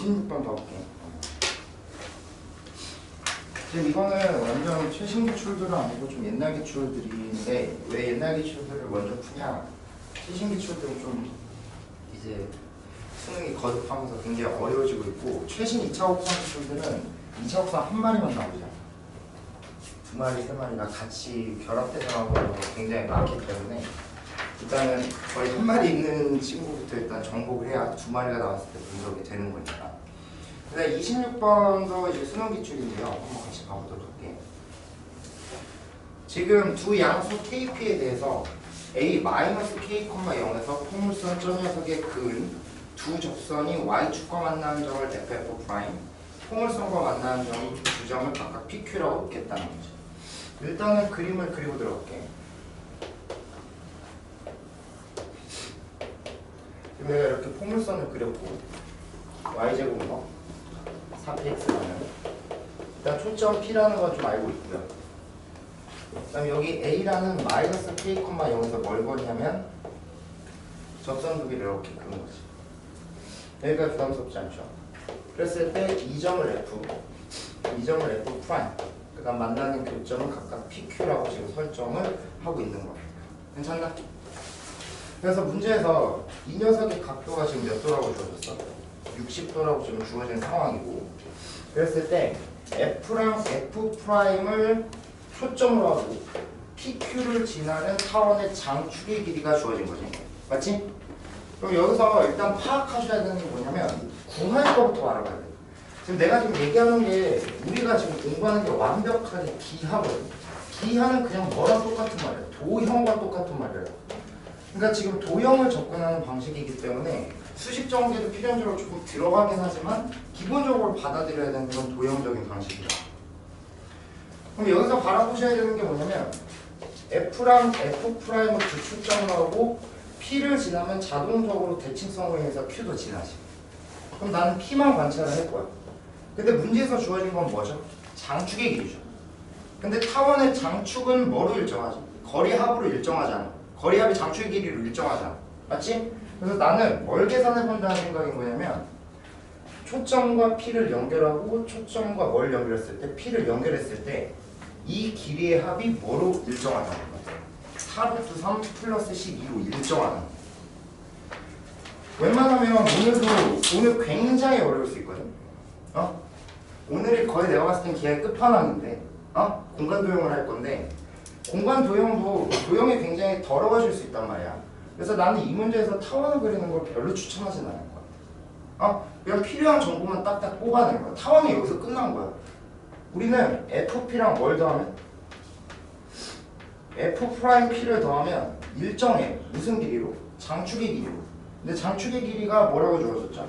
26번 더 볼게. 지금 이거는 완전 최신 기출들은 아니고 좀 옛날 기출들인데 왜 옛날 기출들을 먼저 푸냐? 최신 기출들은 좀 이제 수능이 거듭하면서 굉장히 어려워지고 있고 최신 2차 국상 기출들은 2차 국상 한 마리만 나오잖아. 두 마리, 세 마리가 같이 결합돼서 나오는 게 굉장히 많기 때문에 일단은 거의 한 마리 있는 친구부터 일단 정복을 해야 두 마리가 나왔을 때 분석이 되는 거니까. 그다음 26번도 이제 수능 기출인데요. 한번 같이 가보도록 할게요. 지금 두 양수 KP에 대해서 A-K,0에서 포물선 점 녀석의 근 두 접선이 Y축과 만나는 점을 FF', 포물선과 만나는 점이 두 점을 각각 PQ라고 놓겠다는 거죠. 일단은 그림을 그리고 들어갈게. 내가 이렇게 포물선을 그렸고 Y제곱은 4px라는 일단 초점 P라는 건 좀 알고 있고요. 그 다음에 여기 A라는 -K,0에서 뭘 거냐면 접선 두 개를 이렇게 그은 거지. 여기가 부담스럽지 않죠. 그랬을 때 이 점을 F, 이 점을 F', 그 다음 만나는 교점은 각각 PQ라고 지금 설정을 하고 있는 겁니다. 괜찮나? 그래서 문제에서 이 녀석의 각도가 지금 몇 도라고 주어졌어? 60도라고 지금 주어진 상황이고, 그랬을 때 F랑 F'을 초점으로 하고 PQ를 지나는 타원의 장축의 길이가 주어진 거지. 맞지? 그럼 여기서 일단 파악하셔야 되는 게 뭐냐면 구할 거부터 알아봐야 돼. 지금 내가 지금 얘기하는 게 우리가 지금 공부하는 게 완벽하게 기하거든. 기하는 그냥 뭐랑 똑같은 말이야. 도형과 똑같은 말이야. 그러니까 지금 도형을 접근하는 방식이기 때문에 수식 정제도 필연적으로 조금 들어가긴 하지만 기본적으로 받아들여야 되는 건 도형적인 방식이다. 그럼 여기서 바라보셔야 되는 게 뭐냐면 F랑 F'을 주축점으로 하고 P를 지나면 자동적으로 대칭성으로 인해서 Q도 지나지. 그럼 나는 P만 관찰을 할 거야. 근데 문제에서 주어진 건 뭐죠? 장축의 길이죠. 근데 타원의 장축은 뭐로 일정하지? 거리합으로 일정하잖아. 거리합이 장축의 길이로 일정하잖아. 맞지? 그래서 나는 뭘 계산해 본다는 생각인 거냐면 초점과 P를 연결하고 초점과 뭘 연결했을 때 P를 연결했을 때 이 길이의 합이 뭐로 일정하다는 거야? 4√3 플러스 12로 일정하다는 거야. 웬만하면 오늘 굉장히 어려울 수 있거든. 오늘이 거의 내가 봤을 땐 기하의 끝판왕인데 공간 도형을 할 건데 공간 도형도 도형이 굉장히 더러워질 수 있단 말이야. 그래서 나는 이 문제에서 타원을 그리는 걸 별로 추천하진 않을 것 같아. 그냥 필요한 정보만 딱딱 뽑아내는 거야. 타원이 여기서 끝난 거야. 우리는 FP랑 뭘 더하면? F'P를 더하면 일정해. 무슨 길이로? 장축의 길이로. 근데 장축의 길이가 뭐라고 주어졌죠?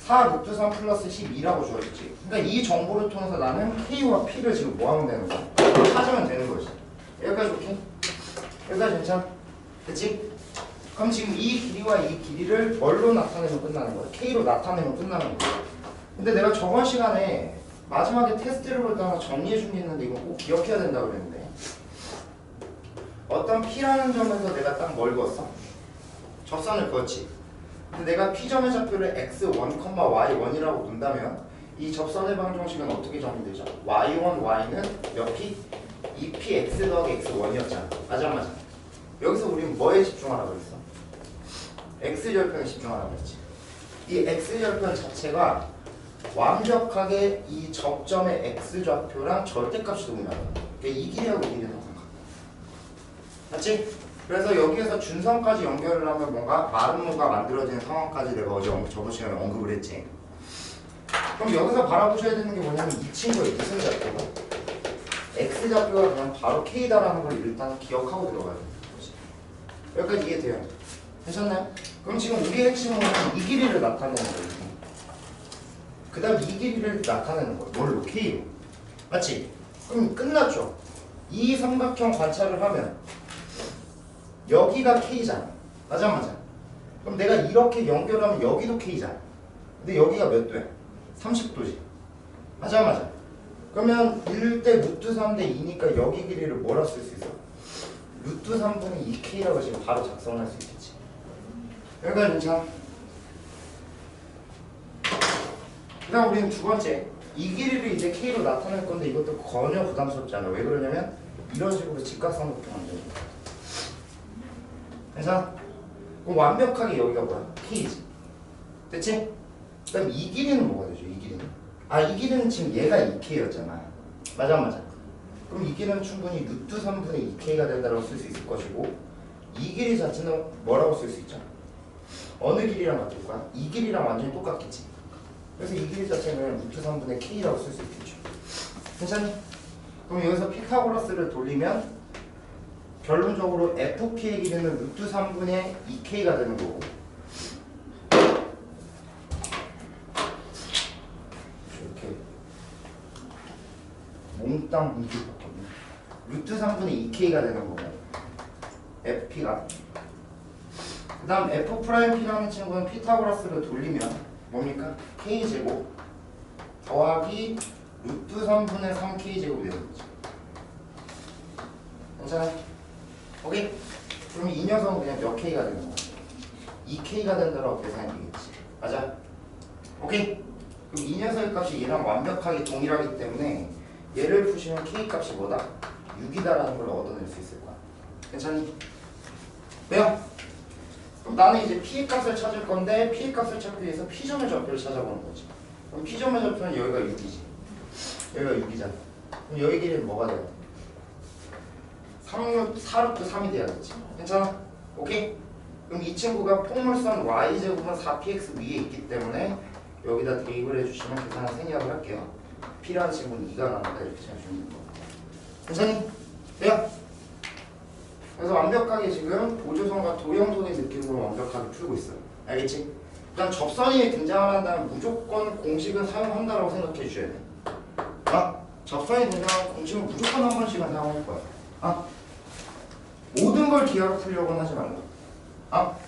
4√3 플러스 12라고 주어졌지. 그러니까 이 정보를 통해서 나는 K와 P를 지금 뭐 하면 되는 거야? 찾으면 되는 거지. 여기까지 오케이? 여기까지 괜찮아? 그치? 그럼 지금 이 길이와 이 길이를 뭘로 나타내면 끝나는 거야? K로 나타내면 끝나는 거야. 근데 내가 저번 시간에 마지막에 테스트를 볼 때 하나 정리해 준 게 있는데 이거 꼭 기억해야 된다고 그랬는데 어떤 P라는 점에서 내가 딱 뭘 그었어? 접선을 그었지. 근데 내가 P점의 좌표를 x1, y1이라고 둔다면 이 접선의 방정식은 어떻게 정리되죠? y1, y는 몇 P? 2P x 더하기 x1이었잖아. 맞아. 여기서 우리는 뭐에 집중하라고 그랬어? x절편에 집중하라고 그랬지. 이 x절편 자체가 완벽하게 이 접점의 x좌표랑 절대값이 동일하다. 그러니까 이 길이하고 이 길이는 항상 같다. 맞지? 그래서 여기에서 준선까지 연결을 하면 뭔가 마름모가 만들어지는 상황까지 내가 어제 저번 시간에 언급을 했지. 그럼 여기서 바라보셔야 되는 게 뭐냐면 이 친구의 무슨 좌표가? x좌표가 그냥 바로 k다라는 걸 일단 기억하고 들어가야 되는 거지. 여기까지 이해돼요? 괜찮나요? 그럼 지금 우리의 핵심은 이 길이를 나타내는 거예요. 그 다음 이 길이를 나타내는 거예요. 뭘로? K로. 맞지? 그럼 끝났죠? 이 삼각형 관찰을 하면 여기가 K잖아. 맞아. 그럼 내가 이렇게 연결하면 여기도 K잖아. 근데 여기가 몇 도야? 30도지. 맞아. 그러면 1대 루트 3대 2니까 여기 길이를 뭐라 쓸 수 있어? 루트 3분의 2K라고 지금 바로 작성할 수 있겠지. 여기까지 괜찮아? 그다음 우리는 두 번째 이 길이를 이제 K로 나타낼 건데 이것도 전혀 부담스럽지 않아. 왜 그러냐면 이런 식으로 직각삼각형 만드는 거야. 괜찮아? 그럼 완벽하게 여기가 뭐야? K지. 됐지? 그다음 이 길이는 뭐가 되죠? 이 길이는? 이 길이는 지금 얘가 2K였잖아. 맞아. 그럼 이 길이는 충분히 루트 3분의 2K가 된다고 쓸 수 있을 것이고 이 길이 자체는 뭐라고 쓸 수 있죠? 어느 길이랑 같을 거야? 이 길이랑 완전히 똑같겠지. 그래서 이 길이 자체는 루트 3분의 K라고 쓸 수 있겠죠. 괜찮니? 그럼 여기서 피타고라스를 돌리면 결론적으로 FP의 길이는 루트 3분의 2K가 되는 거고 이렇게 몽땅 뭉쳐봤거든요. 루트 3분의 2K가 되는 거고 FP가 그 다음 F'P라는 친구는 피타고라스를 돌리면 뭡니까? K제곱 더하기 루트 3분의 3K제곱이 되는 거죠. 괜찮아? 오케이? 그럼 이 녀석은 그냥 몇 K가 되는 거야? 2K가 된다고 계산이 되겠지. 맞아? 오케이? 그럼 이 녀석의 값이 얘랑 완벽하게 동일하기 때문에 얘를 푸시면 K 값이 뭐다? 6이다라는 걸 얻어낼 수 있을 거야. 괜찮니? 왜요? 그럼 나는 이제 P의 값을 찾을 건데 P의 값을 찾기 위해서 P점의 좌표를 찾아보는 거지. 그럼 P점의 좌표는 여기가 6이지. 여기가 6이잖아. 그럼 여기 길이는 뭐가 돼야 돼? 4루트 3이 돼야겠지. 괜찮아? 오케이? 그럼 이 친구가 폭물선 y제곱은 4px 위에 있기 때문에 여기다 대입을 해주시면 계산을 생략을 할게요. P라는 친구는 2가 나온다 이렇게 생각하시면 됩니다. 괜찮니? 돼요? 그래서 완벽하게 지금 보조선과 도형선의 느낌으로 완벽하게 풀고 있어요. 알겠지? 일단 접선이 등장한다면 무조건 공식은 사용한다고 생각해 주셔야 돼. 접선이 등장하면 공식은 무조건 한 번씩은 사용할 거야. 모든 걸 기하로 풀려고는 하지 말고.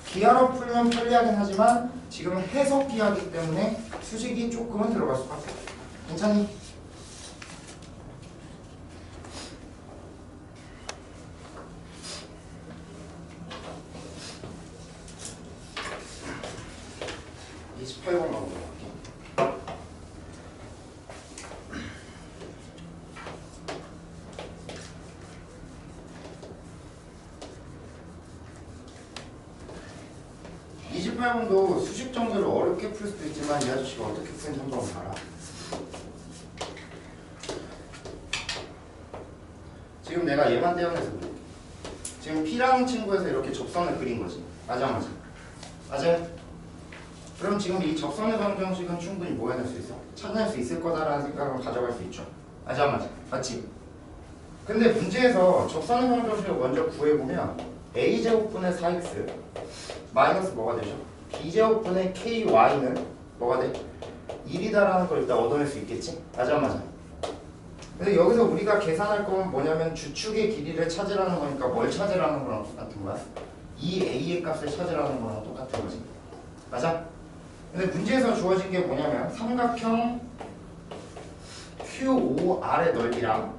기하로 풀면 편리하긴 하지만 지금 해석 기하기 때문에 수식이 조금은 들어갈 수밖에 없어. 괜찮니? (28번) 넘어갈게요. 28번도 수식 정도를 어렵게 풀 수도 있지만 이 아저씨가 어떻게 푸는지 한번 봐라. 지금 내가 얘만 떼어내서 그래. 지금 P라는 친구에서 이렇게 접선을 그린 거지. 맞아. 그럼 지금 이 접선의 방정식은 충분히 뭐 해낼 수 있어? 찾아낼 수 있을 거다라는 생각을 가져갈 수 있죠. 맞지? 근데 문제에서 접선의 방정식을 먼저 구해보면 a제곱분의 4x 마이너스 뭐가 되죠? b제곱분의 ky는 뭐가 돼? 1이다라는 걸 일단 얻어낼 수 있겠지? 맞아. 근데 여기서 우리가 계산할 건 뭐냐면 주축의 길이를 찾으라는 거니까 뭘 찾으라는 거랑 똑같은 거야? 이 a의 값을 찾으라는 거랑 똑같은 거지. 맞아? 근데 문제에서 주어진 게 뭐냐면 삼각형 QOR의 넓이랑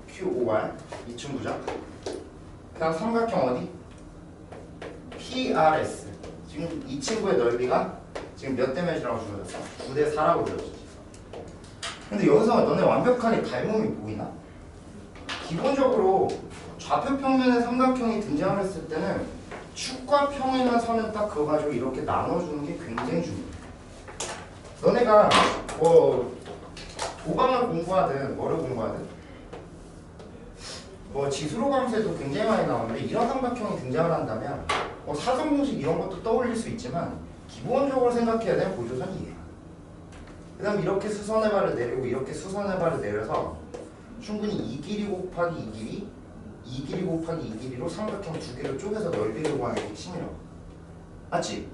QOR 이중부자 그다음 삼각형 어디? PRS 지금 이 친구의 넓이가 지금 몇 대 몇이라고 주어졌어? 9대 4라고 주어졌지. 근데 여기서 너네 완벽하게 닮음이 보이나? 기본적으로 좌표 평면의 삼각형이 등장을 했을 때는 축과 평행한 선을 딱 그거 가지고 이렇게 나눠주는 게 굉장히 중요해. 너네가 뭐 도방을 공부하든 뭐를 공부하든 뭐 지수로 감수에도 굉장히 많이 나오는데 이런 삼각형이 등장을 한다면 뭐 사선 공식 이런 것도 떠올릴 수 있지만 기본적으로 생각해야 되는 보조선이 이해야. 그 다음 이렇게 수선의 발을 내리고 이렇게 수선의 발을 내려서 충분히 이 길이 곱하기 이 길이 이 길이 곱하기 이 길이로 삼각형 두 개를 쪼개서 넓이를 구하는 게 핵심이라고. 맞지?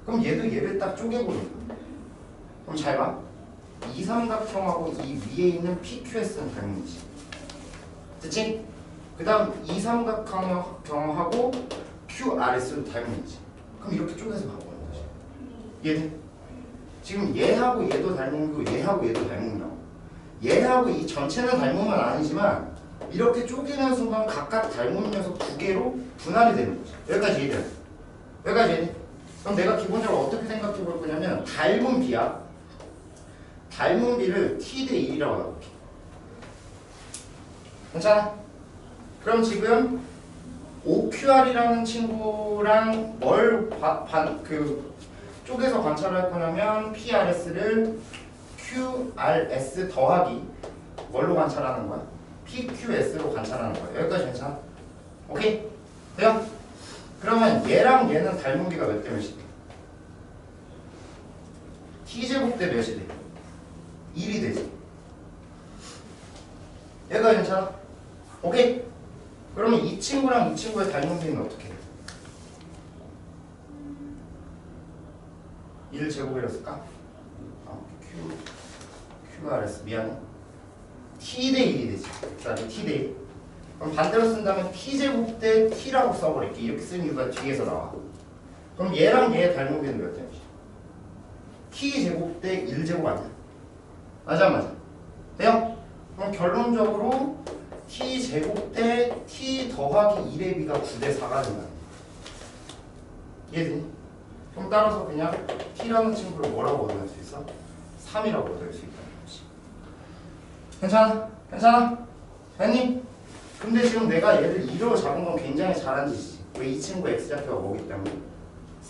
그럼 얘도 얘를 딱 쪼개보는 거야. 그럼 잘 봐. 이 삼각형하고 이 위에 있는 PQS는 닮은지. 됐지? 그 다음 이 삼각형하고 QRS도 닮은지. 그럼 이렇게 쪼개서 바꾸는 거지. 얘는 지금 얘하고 얘도 닮은 거 얘하고 얘도 닮은 거. 얘하고 이 전체는 닮은 건 아니지만 이렇게 쪼개는 순간 각각 닮은 녀석 두 개로 분할이 되는 거죠. 여기까지 이해돼요? 여기까지 이해돼? 그럼 내가 기본적으로 어떻게 생각해 볼 거냐면 닮은 B야 닮은 비를 t 대 1이라고 해볼게. 괜찮아? 그럼 지금 OQR이라는 친구랑 뭘 쪽에서 관찰할 거냐면 PRS를 QRS 더하기 뭘로 관찰하는 거야? PQS로 관찰하는 거야. 여기까지 괜찮아? 오케이? 돼요? 그러면 얘랑 얘는 닮은 비가 몇 대 몇이 돼? T제곱 대 몇이 돼? 1이 되지. 얘가 괜찮아? 오케이? 그러면 이 친구랑 이 친구의 닮은 비는 어떻게 돼? 1제곱이라 쓸까? QRS 미안해. T 대 1이 되지. 자, T 대 1. 그럼 반대로 쓴다면 T제곱 대 T라고 써버릴게. 이렇게 쓴 이유가 뒤에서 나와. 그럼 얘랑 얘의 닮은 비는 몇 대지? T제곱 대 1제곱 아니야? 맞아 맞아. 돼요? 그럼 결론적으로 T제곱 대 T 더하기 1의 비가 9대 4가 된다. 이해되니? 그럼 따라서 그냥 T라는 친구를 뭐라고 얻어낼 수 있어? 3이라고 얻어낼 수 있다는 거지. 괜찮아? 괜찮아? 됐니? 근데 지금 내가 얘를 2로 잡은 건 굉장히 잘한 짓이지. 왜? 이 친구 X좌표가 뭐기 때문에?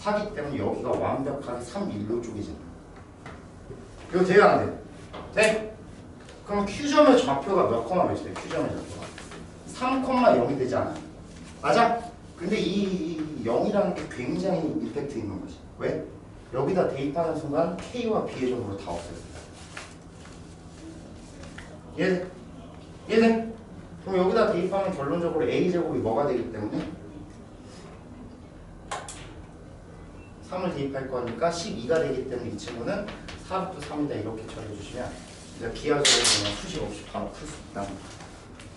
4기 때문에 여기가 완벽하게 3, 1로 쪼개잖아. 이거 돼요? 안 돼? 돼? 그럼 Q점의 좌표가 몇 컴마 몇이 돼? Q점의 좌표가 3,0이 되지 않아? 맞아? 근데 이 0이라는 게 굉장히 임팩트 있는 거지. 왜? 여기다 대입하는 순간 K와 B의 점으로 다 없어졌어. 이해돼? 이해돼? 그럼 여기다 대입하면 결론적으로 A제곱이 뭐가 되기 때문에 3을 대입할 거니까 12가 되기 때문에 이 친구는 4루트 3이다 이렇게 처리해 주시면 이제 기하적으로 그냥 수식 없이 바로 풀 수 있다.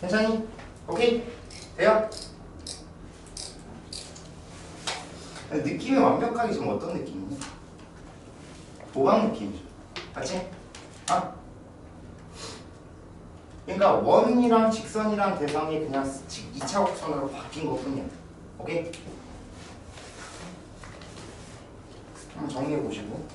괜찮니? 오케이? 돼요? 느낌이 완벽하게 지금 어떤 느낌이니? 도박 느낌이죠. 맞지? 아? 그러니까 원이랑 직선이랑 대상이 그냥 2차 곡선으로 바뀐 것 뿐이야. 오케이? 한번 정리해 보시고.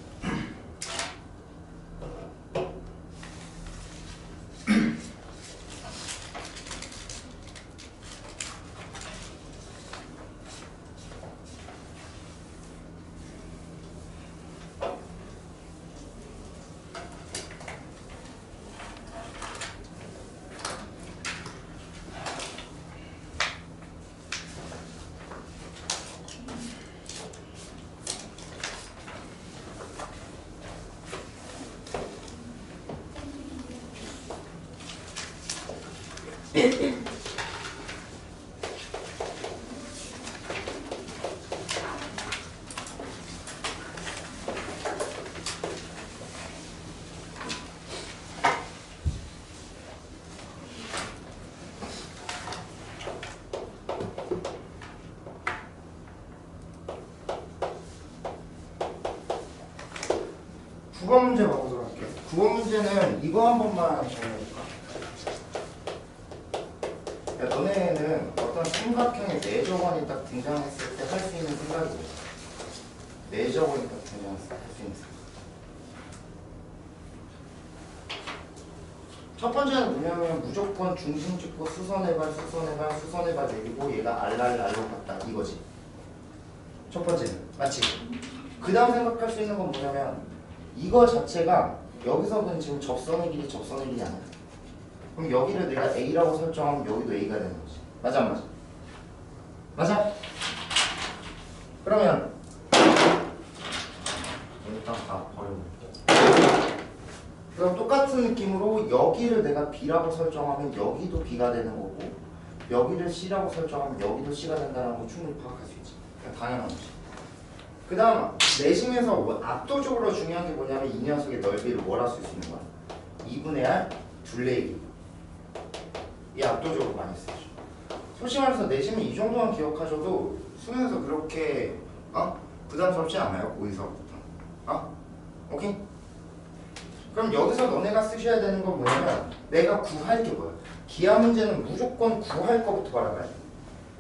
국어 문제 봐보도록 할게요. 국어 문제는 이거 한 번만 정해볼까? 야, 너네는 어떤 삼각형의 내적원이 딱 등장했을 때 할 수 있는 생각이 뭐야? 내적원이 딱 등장했을 때 할 수 있는 생각. 첫 번째는 뭐냐면 무조건 중심 찍고 수선의 발 내리고 얘가 알로 갔다 이거지. 첫 번째는 맞지? 그 다음 생각할 수 있는 건 뭐냐면 이거 자체가 여기서는 지금 접선의 길이 아니야. 그럼 여기를 내가 A라고 설정하면 여기도 A가 되는 거지. 맞아 안 맞아? 맞아? 그러면 일단 다 버려볼게. 그럼 똑같은 느낌으로 여기를 내가 B라고 설정하면 여기도 B가 되는 거고 여기를 C라고 설정하면 여기도 C가 된다는 거 충분히 파악할 수 있지. 그냥 당연한 거지. 그 다음 내심에서 압도적으로 중요한 게 뭐냐면 이 녀석의 넓이를 뭐라 쓸 수 있는 거야? 2분의 R 둘레이기. 이 압도적으로 많이 쓰죠. 솔직히 말해서 내심은 이 정도만 기억하셔도 수능에서 그렇게 부담스럽지 않아요. 거기서부터. 오케이? 그럼 여기서 너네가 쓰셔야 되는 건 뭐냐면 내가 구할 게 뭐야? 기하 문제는 무조건 구할 거부터 알아가야 돼.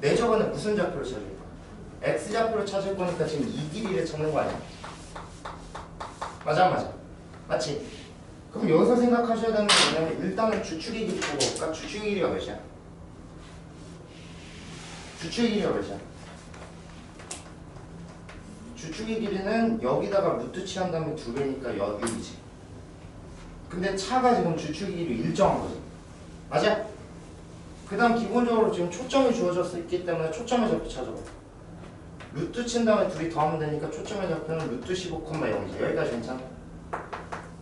내 저번에 무슨 좌표를 찾을 거야? X좌표를 찾을 거니까 지금 이 길이를 찾는 거 아니야? 맞아 안 맞아? 맞지? 그럼 여기서 생각하셔야 되는 게 뭐냐면 일단은 주축의 길이 보고 볼까? 주축의 길이가 몇이야? 주축의 길이가 몇이야? 주축의 길이는 여기다가 루트 취한 다음에 2배니까 6이지. 근데 차가 지금 주축의 길이 일정한 거지. 맞아? 그 다음 기본적으로 지금 초점이 주어졌을 있기 때문에 초점의 좌표 찾아봐. 루트 친 다음에 둘이 더하면 되니까 초점의 좌표는 루트 15,0이지. 여기까지 괜찮아?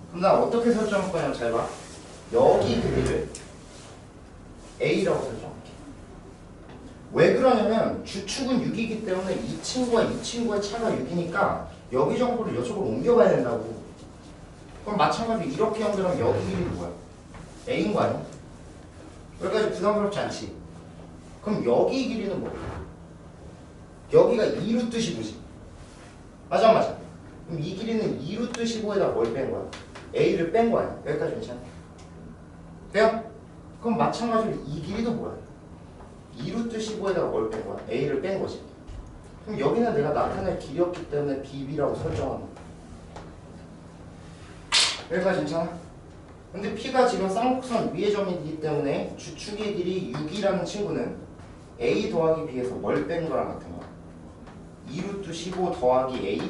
그럼 나 어떻게 설정할 거냐면 잘 봐. 여기 길이를 A라고 설정할게. 왜 그러냐면 주축은 6이기 때문에 이 친구와 이 친구의 차가 6이니까 여기 정보를 이쪽으로 옮겨가야 된다고. 그럼 마찬가지로 이렇게 연결하면 여기 길이는 뭐야? A인 거 아니야? 여기까지 부담스럽지 않지? 그럼 여기 길이는 뭐야? 여기가 2루트 15지. 맞아 맞아. 그럼 이 길이는 2루트 15에다 뭘 뺀 거야? A를 뺀 거 아니야? 여기까지 괜찮아? 돼요? 그럼 마찬가지로 이 길이도 뭐야? 2루트 15에다가 뭘 뺀 거야? A를 뺀 거지. 그럼 여기는 내가 나타낼 길이었기 때문에 BB라고 설정하는 거야. 여기까지 괜찮아? 근데 P가 지금 쌍곡선 위의 점이기 때문에 주축의 길이 6이라는 친구는 A 더하기 B에서 뭘 뺀 거랑 같은 거야? 2루트 15 더하기 A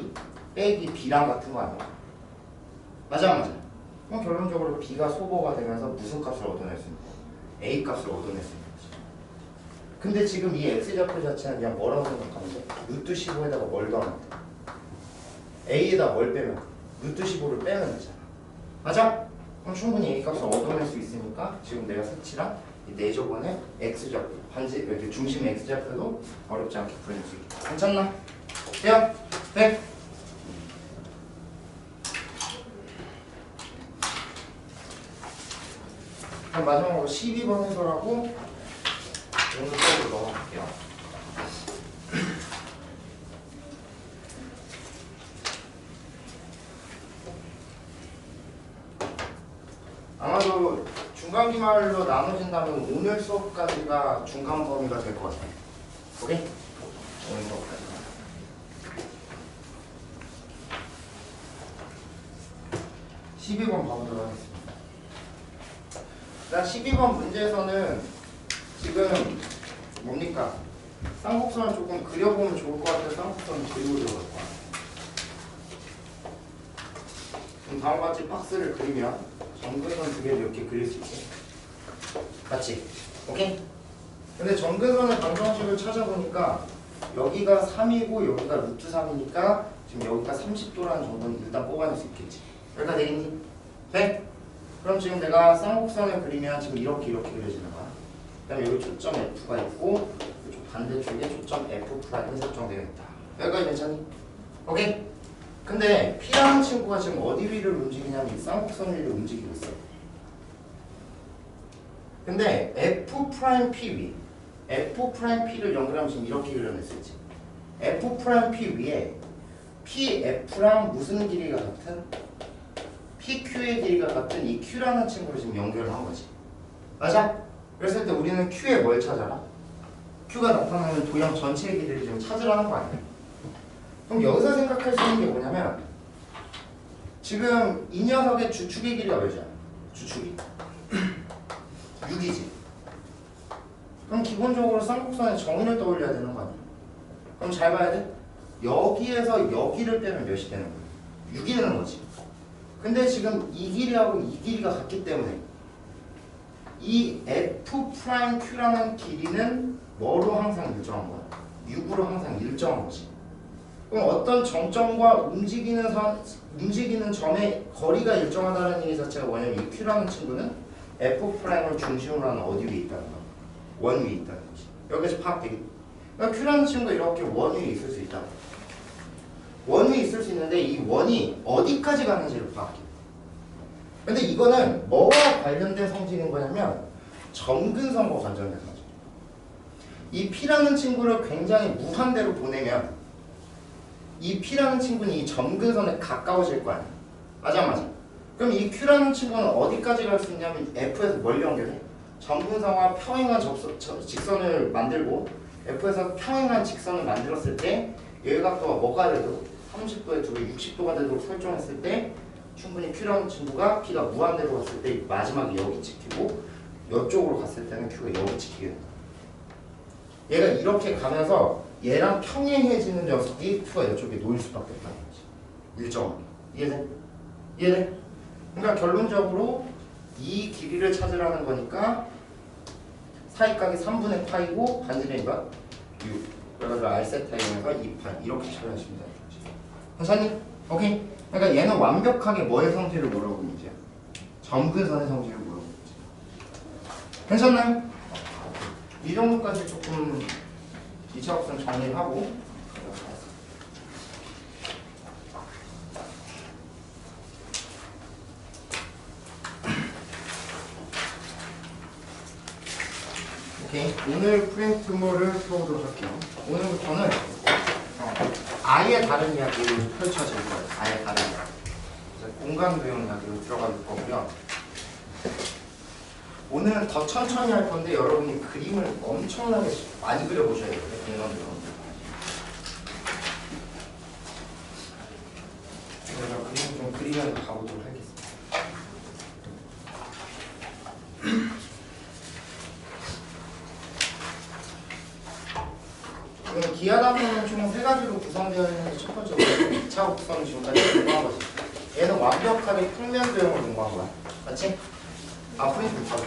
빼기 B랑 같은 거 아니야? 맞아 맞아. 그럼 결론적으로 B가 소거가 되면서 무슨 값을 얻어낼 수 있는 거야? A 값을 얻어낼 수 있는 거지. 근데 지금 이 X좌표 자체는 그냥 뭐라고 생각하면 돼? 루트 15에다가 뭘 더하면 돼? A에다 뭘 빼면 돼? 루트 15를 빼면 되잖아. 맞아? 그럼 충분히 A 값을 얻어낼 수 있으니까 지금 내가 색칠한 이 내조번의 X좌표 반지 이렇게 중심 X좌표도 어렵지 않게 구해낼 수 있다. 괜찮나? 돼요? 네? 그럼 마지막으로 12번 해설하고 오늘 수업으로 넘어갈게요. 아마도 중간기말로 나눠진다면 오늘 수업까지가 중간 범위가 될 것 같아요. 오케이? 오늘 수업까지가. (12번) 봐보도록 하겠습니다. 자, 12번 문제에서는 지금 뭡니까? 쌍곡선을 조금 그려보면 좋을 것 같아서 쌍곡선을 그리고 들어갈 거야. 그럼 다음과 같이 박스를 그리면 정근선 두 개를 이렇게 그릴 수 있게. 맞지? 오케이? 근데 정근선의 방정식을 찾아보니까 여기가 3이고 여기가 루트 3이니까 지금 여기가 30도라는 정도는 일단 뽑아낼 수 있겠지. 여기가 되겠니? 돼? 그럼 지금 내가 쌍곡선을 그리면 지금 이렇게 그려지는 거야. 그다음에 여기 초점 F가 있고 이쪽 반대쪽에 초점 F'이 설정되어 있다. 여기까지 괜찮니? 오케이? 근데 P라는 친구가 지금 어디 위를 움직이냐면 이 쌍곡선 위를 움직이고 있어. 근데 F'P 위 F'P를 연결하면 지금 이렇게 그려낼 수 있지. F'P 위에 PF랑 무슨 길이가 같은? PQ의 길이가 같은 이 Q라는 친구를 지금 연결을 한 거지. 맞아? 그랬을 때 우리는 Q에 뭘 찾아라? Q가 나타나는 도형 전체의 길이를 지금 찾으라는 거 아니야? 그럼 여기서 생각할 수 있는 게 뭐냐면 지금 이 녀석의 주축의 길이가 몇이야? 주축이 6이지. 그럼 기본적으로 쌍곡선의 정의를 떠올려야 되는 거 아니야? 그럼 잘 봐야 돼. 여기에서 여기를 빼면 몇이 되는 거야? 6이 되는 거지. 근데 지금 이 길이하고 이 길이가 같기 때문에 이 F'Q라는 길이는 뭐로 항상 일정한 거야? 6으로 항상 일정한 거지. 그럼 어떤 정점과 움직이는 점의 거리가 일정하다는 얘기 자체가 뭐냐면 이 Q라는 친구는 F'을 중심으로 하는 어디 위에 있다는 거야? 원 위에 있다는 거지. 여기서 파악되겠지. 그러니까 Q라는 친구가 이렇게 원 위에 있을 수 있다. 원 위에 있을 수 있는데 이 원이 어디까지 가는지를 파악해. 근데 이거는 뭐와 관련된 성질인 거냐면 점근선과 관련된 성질. 이 P라는 친구를 굉장히 무한대로 보내면 이 P라는 친구는 이 점근선에 가까워질 거 아니야. 맞아. 그럼 이 Q라는 친구는 어디까지 갈 수 있냐면 F에서 뭘 연결해? 점근선과 평행한 직선을 만들고 F에서 평행한 직선을 만들었을 때 여기 각도가 뭐가 되도록 30도에 두고 60도가 되도록 설정했을 때 충분히 Q라는 친구가 P가 무한대로 갔을 때 마지막에 여기 찍히고 이쪽으로 갔을 때는 Q가 여기 찍히게 된다. 얘가 이렇게 가면서 얘랑 평행해지는 녀석이 Q가 이쪽에 놓일 수밖에 없다는 거지. 일정하게. 이해돼? 이해돼? 그러니까 결론적으로 이 길이를 찾으라는 거니까 사이각이 3분의 파이고 반지름이 몇? 6. 그래가지고 R세타 이용해서 2파 이렇게 찾아주시면 되는 거지. 괜찮니? 오케이? 그러니까 얘는 완벽하게 뭐의 성질을 뭐라고 이제 점근선의 성질을 뭐라고 이제 괜찮나요? 이 정도까지 조금 2차 곡선 정리를 하고 오케이. 오늘 프레임트모를 풀어보도록 할게요. 오늘부터는 아예 다른 이야기로 펼쳐질 거예요. 아예 다른 이야기. 공간도형 이야기로 들어갈 거고요. 오늘은 더 천천히 할 건데 여러분이 그림을 엄청나게 많이 그려보셔야 돼요. 공간도형. 그래서 그림 좀 그리면서 가보도록 하겠습니다. 그럼 기하단면은 총 3가지로 구성되어 있는데 첫 번째로 2차 곡선을 지금까지 공부한 거지. 얘는 완벽하게 평면도형을 공부한 거야. 맞지? 아, 프린트 못하고.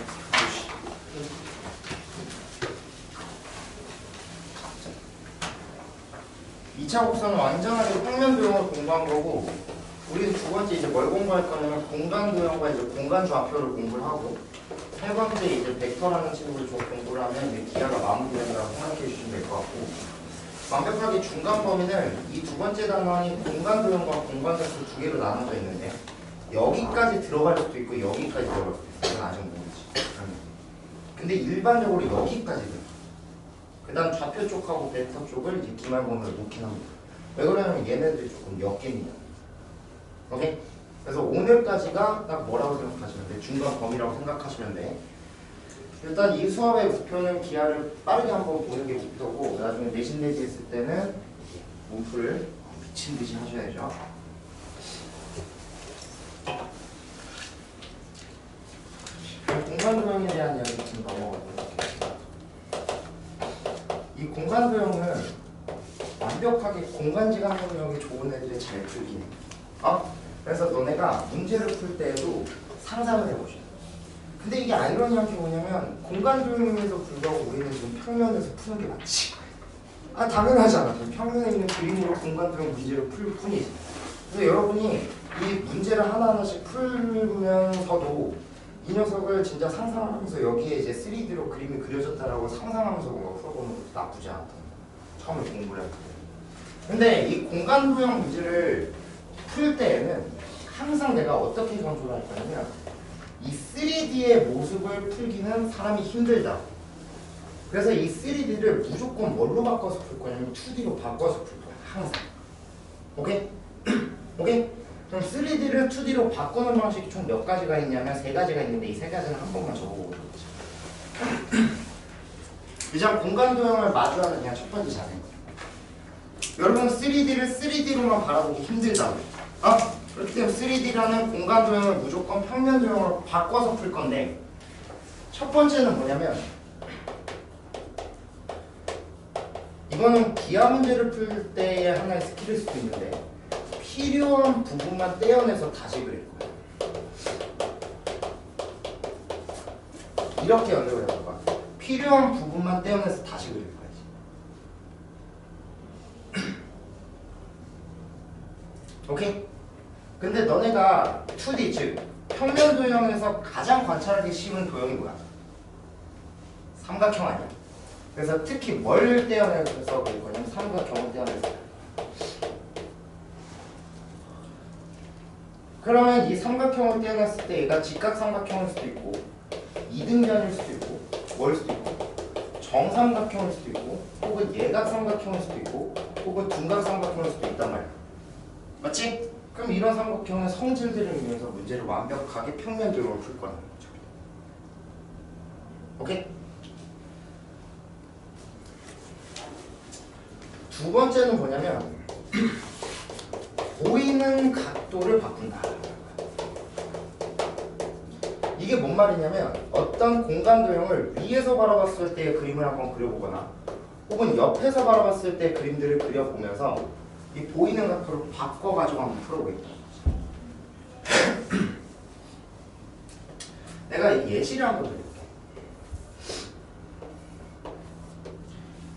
2차 곡선은 완전하게 평면도형을 공부한 거고, 우리는 두 번째 이제 뭘 공부할 거냐면 공간도형과 이제 공간좌표를 공부를 하고, 세 번째 이제 벡터라는 친구를 좀 공부를 하면 이제 기하가 마무리된다고 생각해 주시면 될 것 같고, 완벽하게 중간 범위는 이 두 번째 단원이 공간도형과 공간좌표 두 개로 나눠져 있는데 여기까지 들어갈 수도 있고 여기까지 들어갈 수도 있어. 이건 아직 모르지. 근데 일반적으로 여기까지 들어. 그 다음 좌표 쪽하고 벡터 쪽을 이제 기말고문으로 놓긴 합니다. 왜 그러냐면 얘네들이 조금 엮입니다. 오케이? 그래서 오늘까지가 딱 뭐라고 생각하시면 돼? 중간 범위라고 생각하시면 돼. 일단 이 수업의 목표는 기하를 빠르게 한번 보는 게 목표고, 나중에 내신 내지 했을 때는 문풀을 미친 듯이 하셔야죠. 공간도형에 대한 이야기 좀 넘어가도록 하겠습니다. 이 공간도형은 완벽하게 공간지각능력이 좋은 애들이 잘 풀긴 해. 그래서 너네가 문제를 풀 때에도 상상을 해보셔. 근데 이게 아이러니한 게 뭐냐면 공간도형임에도 불구하고 우리는 지금 평면에서 푸는 게 맞지. 당연하잖아. 평면에 있는 그림으로 공간도형 문제를 풀 뿐이지. 그래서 여러분이 이 문제를 하나하나씩 풀면서도 이 녀석을 진짜 상상하면서 여기에 이제 3D로 그림이 그려졌다라고 상상하면서 뭔가 풀어보는 것도 나쁘지 않다. 처음에 공부를 할 때. 근데 이 공간도형 문제를 풀 때에는 항상 내가 어떻게 강조를 할 거냐면 이 3D의 모습을 풀기는 사람이 힘들다. 그래서 이 3D를 무조건 뭘로 바꿔서 풀 거냐면 2D로 바꿔서 풀 거야. 항상. 오케이? 오케이? 그럼 3D를 2D로 바꾸는 방식이 총 몇 가지가 있냐면 3가지가 있는데 이 3가지는 한 번만 적어보도록 하죠. 이제 공간도형을 마주하는 그냥 첫 번째 자세인 거예요. 여러분 3D를 3D로만 바라보기 힘들다고. 그렇기 때문에 3D라는 공간도형을 무조건 평면도형으로 바꿔서 풀 건데 첫 번째는 뭐냐면 이거는 기하 문제를 풀 때의 하나의 스킬일 수도 있는데 필요한 부분만 떼어내서 다시 그릴 거예요. 이렇게 연습을 해볼 거야. 필요한 부분만 떼어내서 다시 그릴 거야지. 오케이? 근데 너네가 2D 즉 평면도형에서 가장 관찰하기 쉬운 도형이 뭐야? 삼각형 아니야? 그래서 특히 뭘 떼어내서 그릴 거냐면 삼각형을 떼어내서. 그러면 이 삼각형을 떼어냈을 때 얘가 직각삼각형일 수도 있고 이등변일 수도 있고 뭘 수도 있고 정삼각형일 수도 있고 혹은 예각삼각형일 수도 있고 혹은 둔각삼각형일 수도 있단 말이야. 맞지? 그럼 이런 삼각형의 성질들을 이용해서 문제를 완벽하게 평면도형으로 풀 거라는 거죠. 오케이? 두 번째는 뭐냐면 보이는 각도를 바꾼다. 이게 뭔 말이냐면 어떤 공간 도형을 위에서 바라봤을 때의 그림을 한번 그려보거나 혹은 옆에서 바라봤을 때 그림들을 그려보면서 이 보이는 각도를 바꿔가지고 한번 풀어보겠다. 내가 예시를 한번 드릴게.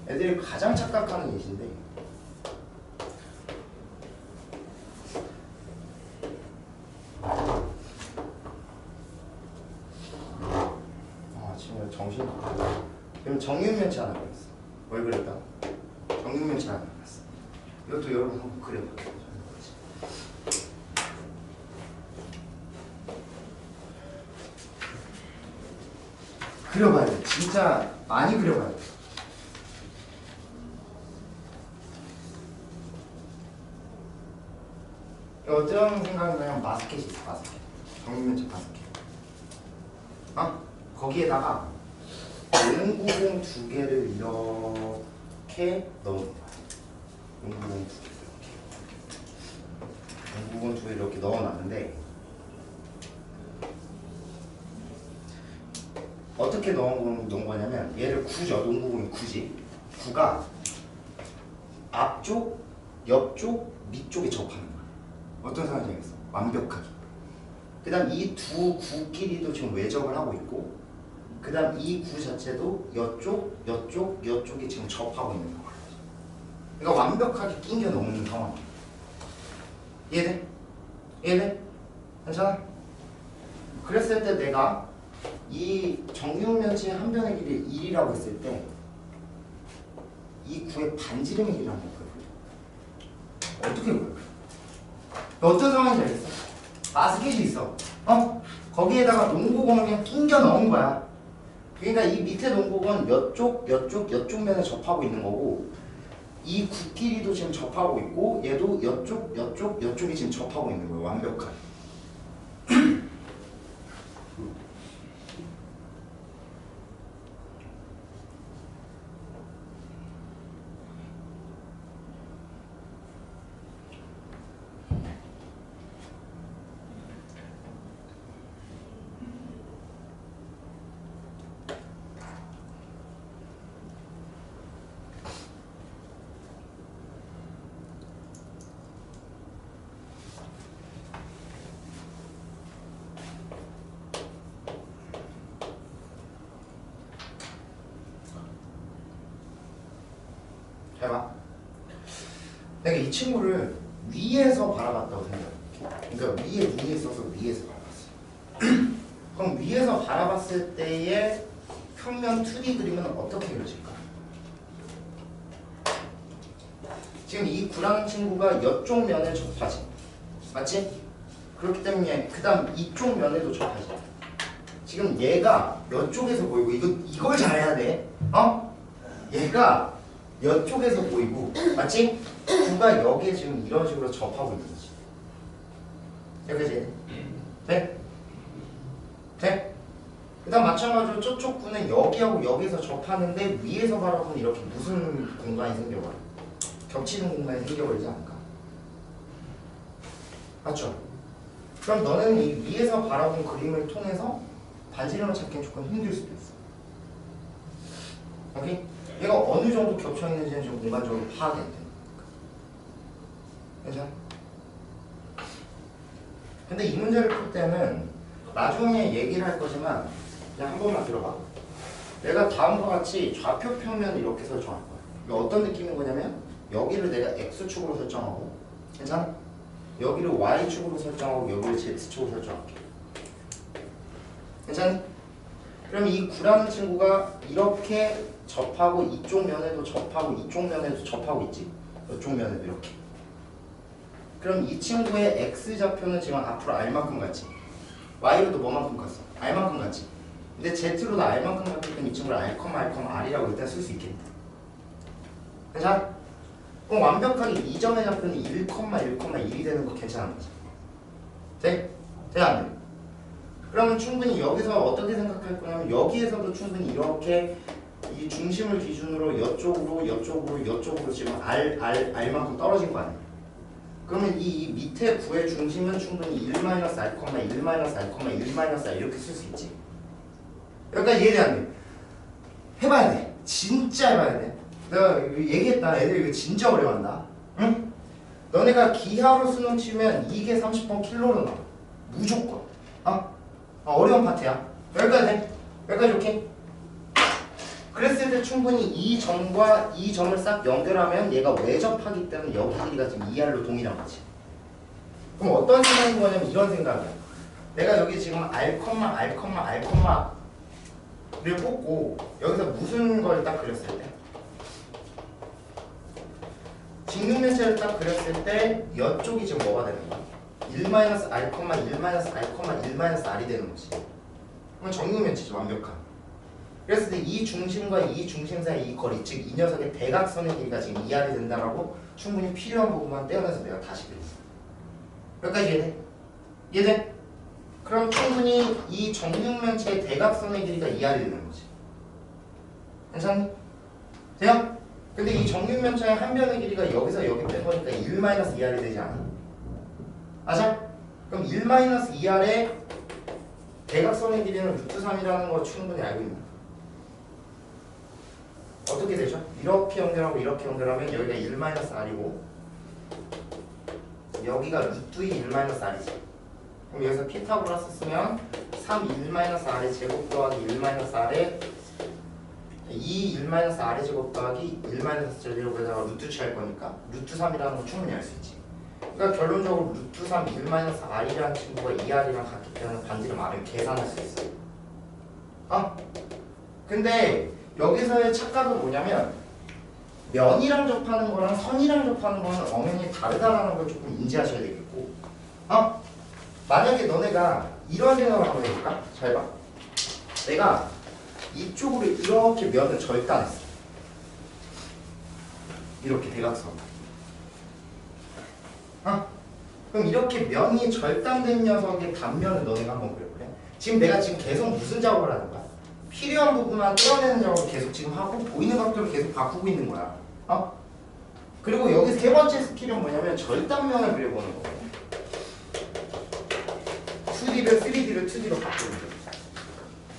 애들이 가장 착각하는 예시인데 지금 정신이 없어. 그럼 정육면체 하나 그렸어. 뭘 그렸다? 정육면체 하나 그렸어. 이것도 여러분 한번 그려볼게요. 그려봐야 돼. 진짜 많이 그려봐야 돼. 어떤 생각이냐면 마스켓이 있어. 마스켓. 정육면체 마스켓. 거기에다가 농구공 두 개를 이렇게 넣는 거야. 농구공 두 개 이렇게. 농구공 두 개 이렇게 넣어놨는데 어떻게 넣은 거냐면 얘를 구죠. 농구공이 구지. 구가 앞쪽, 옆쪽, 밑쪽에 접하는 거야. 어떤 상황이 되겠어? 완벽하게. 그 다음 이 두 구끼리도 지금 외접을 하고 있고 그 다음 이 구 자체도 이쪽, 이쪽, 이쪽이 지금 접하고 있는 거야. 그러니까 완벽하게 끼겨 넣는 상황이야. 이해돼? 이해돼? 괜찮아? 그랬을 때 내가 이 정육면체의 한 변의 길이 1이라고 했을 때 이 구의 반지름의 길이를 한번 보여줘. 어떻게 보여줘? 어떤 상황인지 알겠어? 마스켓이 있어. 거기에다가 농구공을 그냥 끼겨 넣은 거야. 그러니까 이 밑에 농구공은 이쪽 면에 접하고 있는 거고 이 구 길이도 지금 접하고 있고 얘도 이쪽이 지금 접하고 있는 거예요. 완벽하게. 해봐. 내가 이 친구를 위에서 바라봤다고 생각해. 그러니까 위에 눈이 있어서 위에서 바라봤어. 그럼 위에서 바라봤을 때의 평면 2D 그림은 어떻게 그려질까? 지금 이 구라는 친구가 이쪽 면에 접하지. 맞지? 그렇기 때문에 그 다음 이쪽 면에도 접하지. 지금 얘가 이쪽에서 보이고 이걸 잘해야 돼. 얘가 이쪽에서 보이고 맞지? 구가 여기에 지금 이런 식으로 접하고 있는 거지. 여기지? 돼? 돼? 그 다음 마찬가지로 저쪽 구는 여기하고 여기서 접하는데 위에서 바라보면 이렇게 무슨 공간이 생겨버려? 겹치는 공간이 생겨버리지 않을까? 맞죠? 그럼 너는 이 위에서 바라본 그림을 통해서 반지름을 찾기는 조금 힘들 수도 있어. 오케이? 얘가 어느 정도 겹쳐 있는지는 좀 공간적으로 파악이 안 되는 거니까. 괜찮아? 근데 이 문제를 풀 때는 나중에 얘기를 할 거지만 그냥 한 번만 들어봐. 내가 다음과 같이 좌표 평면을 이렇게 설정할 거야. 이게 어떤 느낌인 거냐면 여기를 내가 X축으로 설정하고 괜찮아? 여기를 Y축으로 설정하고 여기를 Z축으로 설정할게. 괜찮니? 그럼 이 구라는 친구가 이렇게 접하고 이쪽 면에도 접하고 이쪽 면에도 접하고 있지. 이쪽 면에도 이렇게. 그럼 이 친구의 X좌표는 지금 앞으로 R만큼 갔지. Y로도 뭐만큼 갔어? R만큼 갔지. 근데 Z로도 R만큼 갔기 때문에 이 친구를 R, R이라고 일단 쓸 수 있겠네. 괜찮아? 그럼 완벽하게 이 점의 좌표는 1,1,1이 되는 거 괜찮은 거지. 돼? 돼? 안 돼? 그러면 충분히 여기서 어떻게 생각할 거냐면 여기에서도 충분히 이렇게 이 중심을 기준으로 이쪽으로 지금 R만큼 떨어진 거 아니야? 그러면 이 밑에 구의 중심은 충분히 1-r, 1-r, 1-r 이렇게 쓸 수 있지. 여기까지 이해돼 안 돼? 해봐야 돼. 진짜 해봐야 돼. 내가 얘기했다. 애들 이거 진짜 어려워한다. 응? 너네가 기하로 수능 치면 이게 30번 킬로로 나와. 무조건. 어려운 파트야. 여기까지 돼. 여기까지 오케이? 그랬을 때 충분히 이 점과 이 점을 싹 연결하면 얘가 외접하기 때문에 여기 길이가 지금 2r로 동일한 거지. 그럼 어떤 생각인 거냐면 이런 생각이야. 내가 여기 지금 r, 를 뽑고 여기서 무슨 걸 딱 그렸을 때 직육면체를 딱 그렸을 때 이쪽이 지금 뭐가 되는 거야? 1-r, 1-r이 되는 거지. 그럼 정육면체죠. 완벽한. 그랬을 때 이 중심과 이 중심 사이 이 거리, 즉 이 녀석의 대각선의 길이가 지금 2r이 된다라고 충분히 필요한 부분만 떼어내서 내가 다시 그렸어. 여기까지 이해돼? 이해돼? 그럼 충분히 이 정육면체의 대각선의 길이가 2r이 되는 거지. 괜찮니? 돼요? 근데 이 정육면체의 한 변의 길이가 여기서 여기 빼보니까 1-2r이 되지 않아? 맞아? 그럼 1-2r의 대각선의 길이는 √3이라는 거 충분히 알고 있나? 어떻게 되죠? 이렇게 연결하고 이렇게 연결하면 여기가 1-r이고 여기가 √2의 1-r이지. 그럼 여기서 피타고라스 쓰면 3-1-r의 제곱 더하기 1-r의 2-1-r의 제곱 더하기 1-제곱에다가 √2 취할 거니까 √3이라는 거 충분히 알 수 있지. 그러니까 결론적으로 √3 1-r이라는 친구가 2r이랑 같기 때문에 반지름 r을 계산할 수 있어요. 근데 여기서의 착각은 뭐냐면 면이랑 접하는 거랑 선이랑 접하는 거는 엄연히 다르다라는 걸 조금 인지하셔야 되겠고 만약에 너네가 이런 생각을 한번 해볼까? 잘 봐. 내가 이쪽으로 이렇게 면을 절단했어. 이렇게 대각선. 그럼 이렇게 면이 절단된 녀석의 단면을 너네가 한번 그려볼래? 지금 내가 지금 계속 무슨 작업을 하는 거야? 필요한 부분만 떼어내는 작업을 계속 지금 하고 보이는 각도를 계속 바꾸고 있는 거야. 그리고 여기 세 번째 스킬은 뭐냐면 절단면을 그려보는 거거든. 2D를 3D를 2D로 바꾸는 거야.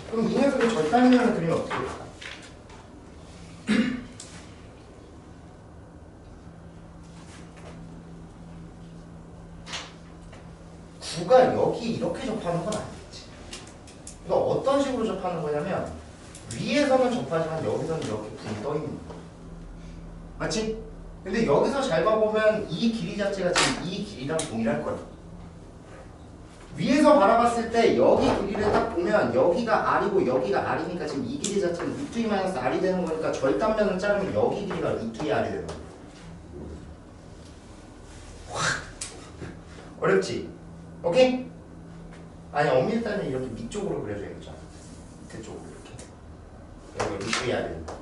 그럼 이 녀석의 절단면을 그리면 어떻게 될까? 구가 여기 이렇게 접하는 건 아니겠지. 그러니까 어떤 식으로 접하는 거냐면 위에서는 접하지만 여기서는 이렇게 붕 떠 있는 거야. 맞지? 근데 여기서 잘 봐보면 이 길이 자체가 지금 이 길이랑 동일할 거야. 위에서 바라봤을 때 여기 길이를 딱 보면 여기가 r이고 여기가 r이니까 지금 이 길이 자체는 √2-r이 되는 거니까 절단면을 자르면 여기 길이가 √2r이 되는 거야. 어렵지? 오케이? 아니 엄밀히 따지면 이렇게 밑쪽으로 그려줘야겠죠. 밑에 쪽으로 이렇게 여기 √2r이 된다.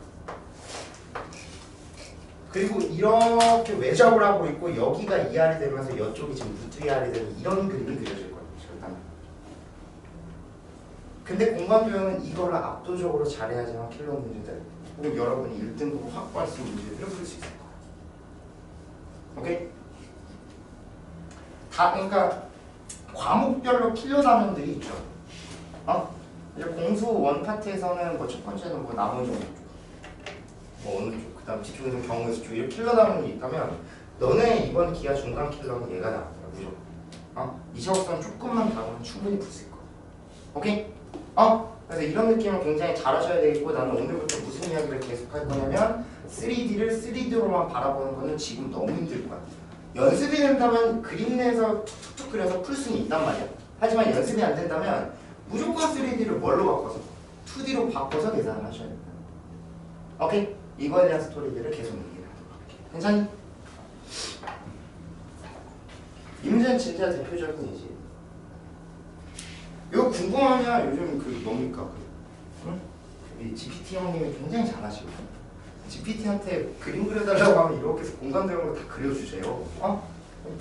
그리고 이렇게 외접을 하고 있고 여기가 2r이 되면서 이쪽이 지금 √2r이 되는 이런 그림이 그려질 거예요. 절단. 근데 공간도형은 이거를 압도적으로 잘해야지만 킬러 문제들 혹은 여러분이 1등급을 확보할 수 있는 문제들을 풀 수 있을 거예요. 오케이? 그러니까 과목별로 킬러 단원들이 있죠. 이제 공수 원 파트에서는 뭐 첫 번째는 뭐 나머지 뭐 어느 쪽, 그 다음 집중해서 경우의 수축 이렇게 킬러 단원이 있다면 너네 이번 기하 중간 킬러는 얘가 나왔더라 무조건. 이 차곡선 조금만 다루면 충분히 풀 수 있을 거야. 오케이? 그래서 이런 느낌을 굉장히 잘 하셔야 되겠고 나는 오늘부터 무슨 이야기를 계속 할 거냐면 3D를 3D로만 바라보는 거는 지금 너무 힘들 거야. 연습이 된다면 그림 내에서 툭툭툭 그려서 풀 수는 있단 말이야. 하지만 연습이 안 된다면 무조건 3D를 뭘로 바꿔서 2D로 바꿔서 계산을 하셔야 된다. 오케이? 이거에 대한 스토리들을 계속 얘기를 하도록 할게. 괜찮니? 이 문제는 진짜 대표적인 예지. 이거 궁금하냐? 요즘 그 뭡니까? 이 GPT 형님이 굉장히 잘하시거든. GPT한테 그림 그려달라고 하면 이렇게 해서 공간대형으로 다 그려주세요.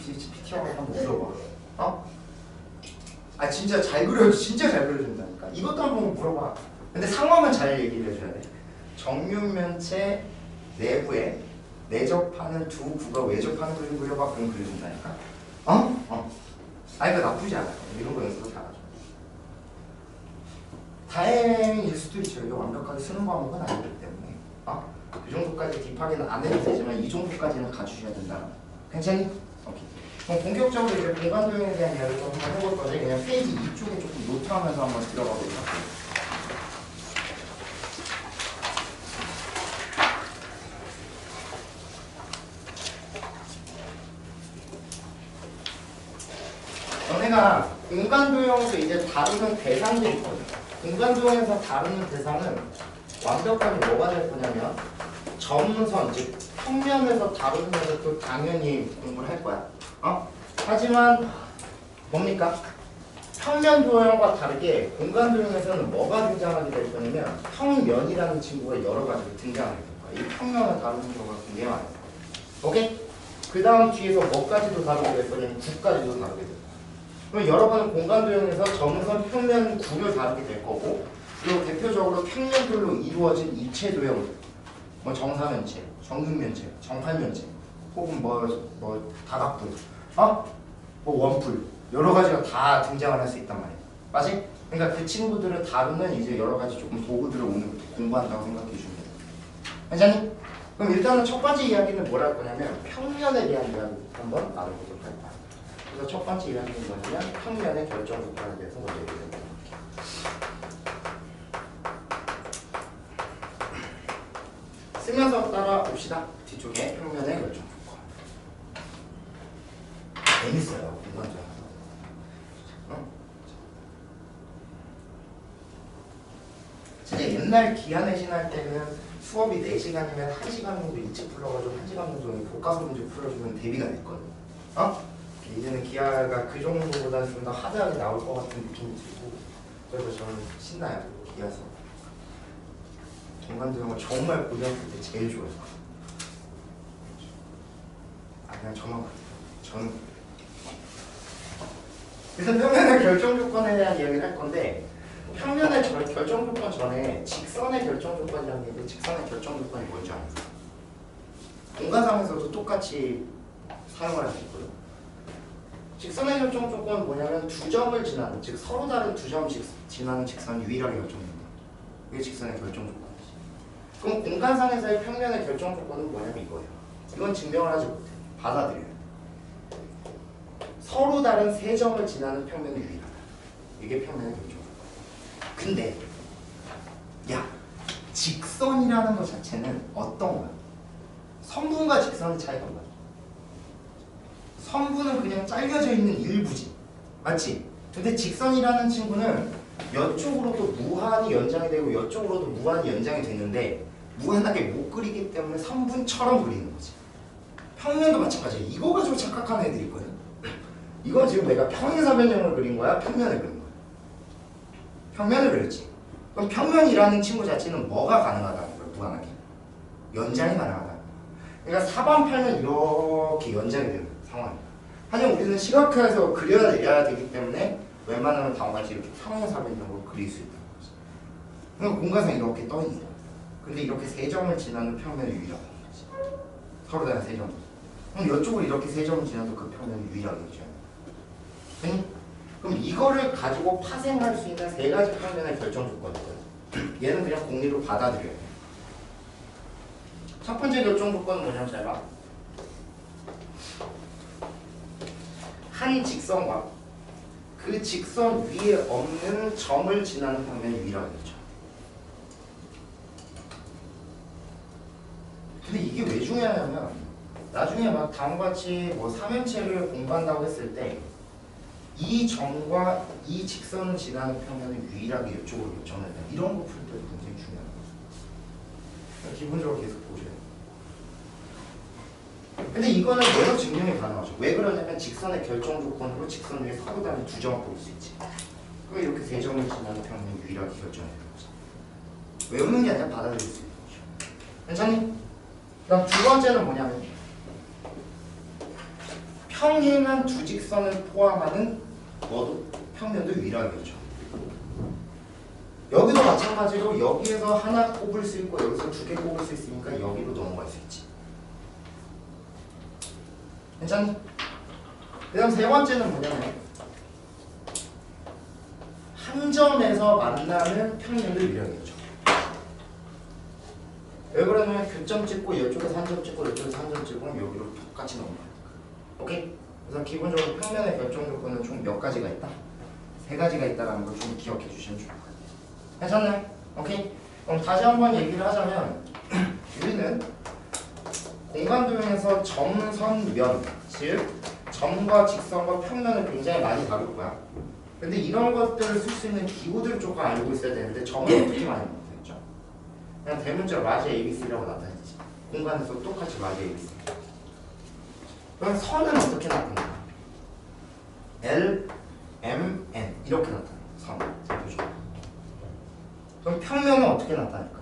GPT 형한테 한번 물어봐. 진짜 잘 그려줘. 진짜 잘 그려준다니까. 이것도 한번 물어봐. 근데 상황은 잘 얘기를 해줘야 돼. 정육면체 내부에 내접하는 두 구가 외접하는 그림 그려봐. 그럼 그려준다니까. 아니 그 나쁘지 않아요. 이런 거 연습을 잘하죠. 다행일 수도 있죠. 이게 완벽하게 쓰는 과목은 아니기 때문에 이 정도까지 딥하게는 안 해도 되지만 이 정도까지는 가주셔야 된다. 괜찮니? 오케이. 그럼 본격적으로 이제 공간 도형에 대한 이야기를 한번 해볼 건데 그냥 페이지 2쪽에 조금 노트하면서 한번 들어가 보도록 할게요. 너네가 공간 도형에서 이제 다루는 대상들이 있거든. 공간 도형에서 다루는 대상은 완벽하게 뭐가 될 거냐면 점선, 즉 평면에서 다루는 것도 당연히 공부를 할 거야. 하지만 뭡니까? 평면 도형과 다르게 공간 도형에서는 뭐가 등장하게 될 거냐면 평면이라는 친구가 여러 가지로 등장하게 될 거야. 이 평면을 다루는 경우가 굉장히 많아요. 오케이? 그 다음 뒤에서 뭐까지도 다루게 될 거냐면 구까지도 다루게 될 거야. 그럼 여러분은 공간 도형에서 점선, 평면, 구를 다루게 될 거고, 그리고 대표적으로 평면들로 이루어진 입체 도형들, 뭐 정사면체, 정육면체, 정팔면체, 혹은 뭐 다각불, 뭐 원뿔, 여러 가지가 다 등장을 할 수 있단 말이야. 맞지? 그러니까 그 친구들을 다루는 이제 여러 가지 조금 도구들을 오늘부터 공부한다고 생각해 주면 돼. 괜찮니? 그럼 일단은 첫 번째 이야기는 뭘 할 거냐면 평면에 대한 이야기 한번 나눠보도록 할 거야. 그래서 첫 번째 이야기는 뭐냐면 평면의 결정 조건에 대해서 먼저 얘기해 볼게요. 쓰면서 따라 봅시다. 뒤쪽에 평면의 결정 조건. 재밌어요. 이건 진짜 옛날 기하내신 할 때는 수업이 4시간이면 1시간 정도 일찍 풀어가지고 1시간 정도 복합 문제 풀어주면 대비가 됐거든. 이제는 기하가 그 정도보다 좀 더 하드하게 나올 것 같은 느낌이 들고, 그래서 저는 신나요. 기하 수업. 공간 도형을 정말 고등학교 때 제일 좋아했어요. 그냥 저만 그래요. 저는 일단 평면의 결정 조건에 대한 이야기를 할 건데, 평면의 결정 조건 전에 직선의 결정 조건이라는 게 있는데, 직선의 결정 조건이 뭔지 아세요? 공간상에서도 똑같이 사용을 할 수 있고요. 직선의 결정 조건은 뭐냐면 두 점을 지나는, 즉 서로 다른 두 점 지나는 직선이 유일하게 결정된다. 이게 직선의 결정 조건이지. 그럼 공간상에서의 평면의 결정 조건은 뭐냐면 이거예요. 이건 증명을 하지 못해. 받아들여요. 서로 다른 세 점을 지나는 평면이 유일하다. 이게 평면의 결정 조건. 근데 야, 직선이라는 것 자체는 어떤 거야? 선분과 직선의 차이가 뭐야? 선분은 그냥 잘려져 있는 일부지. 맞지? 근데 직선이라는 친구는 이쪽으로도 무한히 연장이 되고 이쪽으로도 무한히 연장이 되는데 무한하게 못 그리기 때문에 선분처럼 그리는 거지. 평면도 마찬가지야. 이거 가지고 착각하는 애들이 있거든. 이건 지금 내가 평행사변형을 그린 거야? 평면을 그린 거야? 평면을 그렸지. 그럼 평면이라는 친구 자체는 뭐가 가능하다는 거야? 무한하게. 연장이 가능하다는 거야. 그러니까 사반팔면 이렇게 연장이 되는 거야. 상황이. 하지만 우리는 시각화해서 그려야 되기 때문에 웬만하면 다음과 같이 이렇게 평행사변형으로 그릴 수 있다는 거지. 그러니까 공간상 이렇게 떠 있는 거야. 근데 이렇게 세 점을 지나는 평면이 유일하다는 거지. 서로 다른 세 점. 그럼 이쪽으로 이렇게 세 점을 지나도 그 평면이 유일하겠죠. 그럼 이거를 가지고 파생할 수 있는 세 가지 평면의 결정 조건이거든. 얘는 그냥 공리로 받아들여야 돼. 첫 번째 결정 조건은 뭐냐면 잘 봐. 한 직선과 그 직선 위에 없는 점을 지나는 평면이 유일하겠죠. 근데 이게 왜 중요하냐면 나중에 막 다음과 같이 뭐 삼연체를 공부한다고 했을 때 이 점과 이 직선을 지나는 평면은 유일하게 이쪽으로 결정해야 돼. 이런 거 풀 때도 굉장히 중요한 거죠. 기본적으로 계속 보셔야 돼요. 근데 이거는 얘로 증명이 가능하죠. 왜 그러냐면 직선의 결정 조건으로 직선 위에 서로 다른 두 점을 볼 수 있지. 그럼 이렇게 세 점을 지나는 평면이 유일하게 결정해야 되는 거죠. 외우는 게 아니라 받아들일 수 있는 거죠. 괜찮니? 그럼 두 번째는 뭐냐면 평행한 두 직선을 포함하는 뭐도 평면도 유일하겠죠. 여기도 마찬가지로 여기에서 하나 꼽을 수 있고 여기서 두 개 꼽을 수 있으니까 여기로 넘어갈 수 있지. 괜찮니? 그 다음 세 번째는 뭐냐면 한 점에서 만나는 평면을 유형이죠. 왜 그러냐면 교점 찍고 이쪽에서 한 점 찍고 이쪽에서 한 점 찍고 여기로 똑같이 넘어가요. 오케이? 그래서 기본적으로 평면의 결정 조건은 총 몇 가지가 있다? 세 가지가 있다는 걸 좀 기억해 주시면 좋을 것 같아요. 괜찮나요? 오케이? 그럼 다시 한번 얘기를 하자면 우리는 공간 도형에서 점, 선, 면, 즉 점과 직선과 평면을 굉장히 많이 다룰 거야. 근데 이런 것들을 쓸 수 있는 기호들을 조금 알고 있어야 되는데 점은 어떻게 많이 못했죠? 그냥 대문자 라지 ABC라고 나타내지. 공간에서 똑같이 라지 ABC. 그럼 선은 어떻게 나타나? L, M, N 이렇게 나타나. 선. 자 보죠. 그럼 평면은 어떻게 나타날까?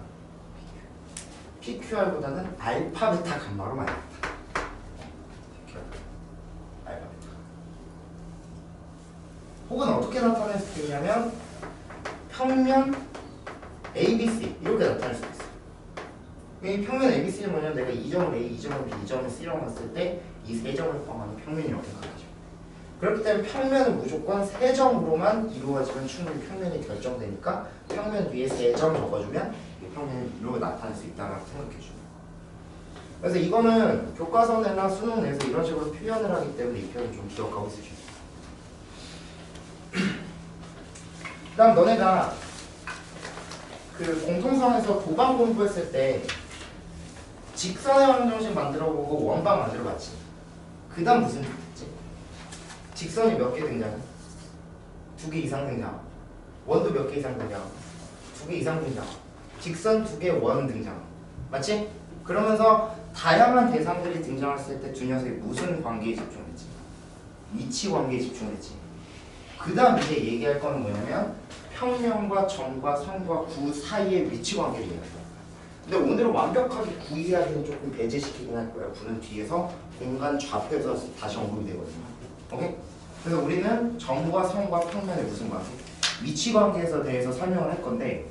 PQR보다는 알파, 베타, 감마로 많이 나타나. PQR, 알파, 베타. 혹은 어떻게 나타낼 수 있냐면 평면 ABC 이렇게 나타낼 수 있어. 이 평면 ABC는 뭐냐면 내가 이 점을 A, 이 점을 B, 이 점을 C라고 봤을 때 이 세 점을 포함하는 평면이라고 생각하죠. 그렇기 때문에 평면은 무조건 세 점으로만 이루어지면 충분히 평면이 결정되니까 평면 뒤에 세 점 적어주면 이 평면이 이렇게 나타낼 수 있다고 생각해줘요. 그래서 이거는 교과서나 수능 내에서 이런 식으로 표현을 하기 때문에 이 표현 좀 기억하고 있으셔야 돼요. 그 다음 너네가 그 공통성에서 도방 공부했을 때 직선의 방정식 만들어보고 원방 만들어봤지. 그 다음 무슨 뜻이지? 직선이 몇 개 등장해? 2개 이상 등장. 원도 몇 개 이상 등장. 2개 이상 등장. 직선 2개, 원 등장. 맞지? 그러면서 다양한 대상들이 등장했을 때 두 녀석이 무슨 관계에 집중했지? 위치 관계에 집중했지. 그 다음 이제 얘기할 거는 뭐냐면 평면과 점과 선과 구 사이의 위치 관계를 얘기할 거야. 근데 오늘은 완벽하게 구 이야기는 조금 배제시키긴 할 거야. 구는 뒤에서 공간 좌표에서 다시 언급이 되거든요. 오케이? 그래서 우리는 점과 선과 평면의 무슨 관계? 위치 관계에 대해서 설명을 할 건데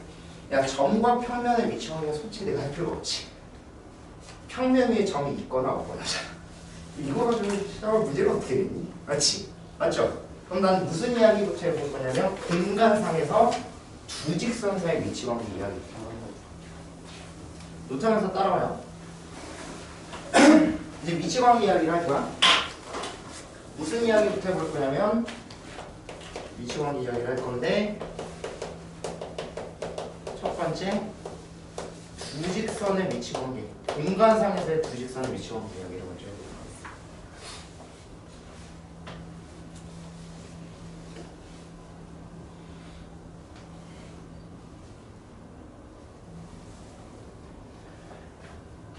야 점과 평면의 위치 관계는 솔직히 내가 할 필요가 없지. 평면 위에 점이 있거나 없거나 이거 가지고 문제가 어떻게 되니? 맞지? 맞죠? 그럼 난 무슨 이야기부터 해볼 거냐면 공간상에서 두 직선 사이의 위치 관계 이야기부터 한번 해볼게요. 노트하면서 따라와요. 이제 위치 관계 이야기를 할 거야. 무슨 이야기부터 해볼 거냐면 위치 관계 이야기를 할 건데 첫 번째 두 직선의 위치 관계 공간상에서의 두 직선의 위치 관계 이야기를 먼저 해볼게요.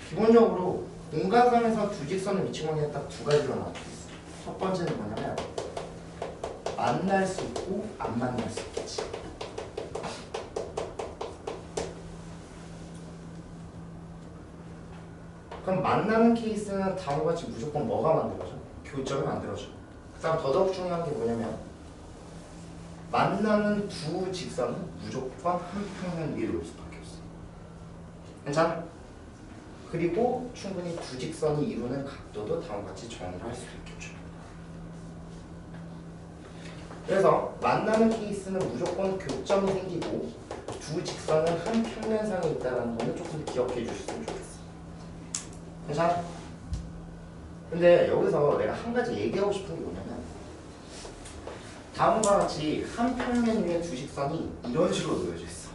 기본적으로 공간상에서 두 직선의 위치 관계는 딱 두 가지로 나눠져 있어. 첫 번째는 뭐냐면 만날 수 있고 안 만날 수 있겠지. 그럼 만나는 케이스는 다음과 같이 무조건 뭐가 만들어져? 교점이 만들어져. 그 다음 더더욱 중요한 게 뭐냐면 만나는 두 직선은 무조건 한 평면 위로 올 수밖에 없어. 괜찮아? 그리고 충분히 두 직선이 이루는 각도도 다음과 같이 정의를 할 수 있겠죠. 그래서 만나는 케이스는 무조건 교점이 생기고 두 직선은 한 평면상에 있다는 거는 조금 기억해 주셨으면 좋겠어. 괜찮아? 근데 여기서 내가 한 가지 얘기하고 싶은 게 뭐냐면 다음과 같이 한 평면 위에 두 직선이 이런 식으로 놓여져 있어.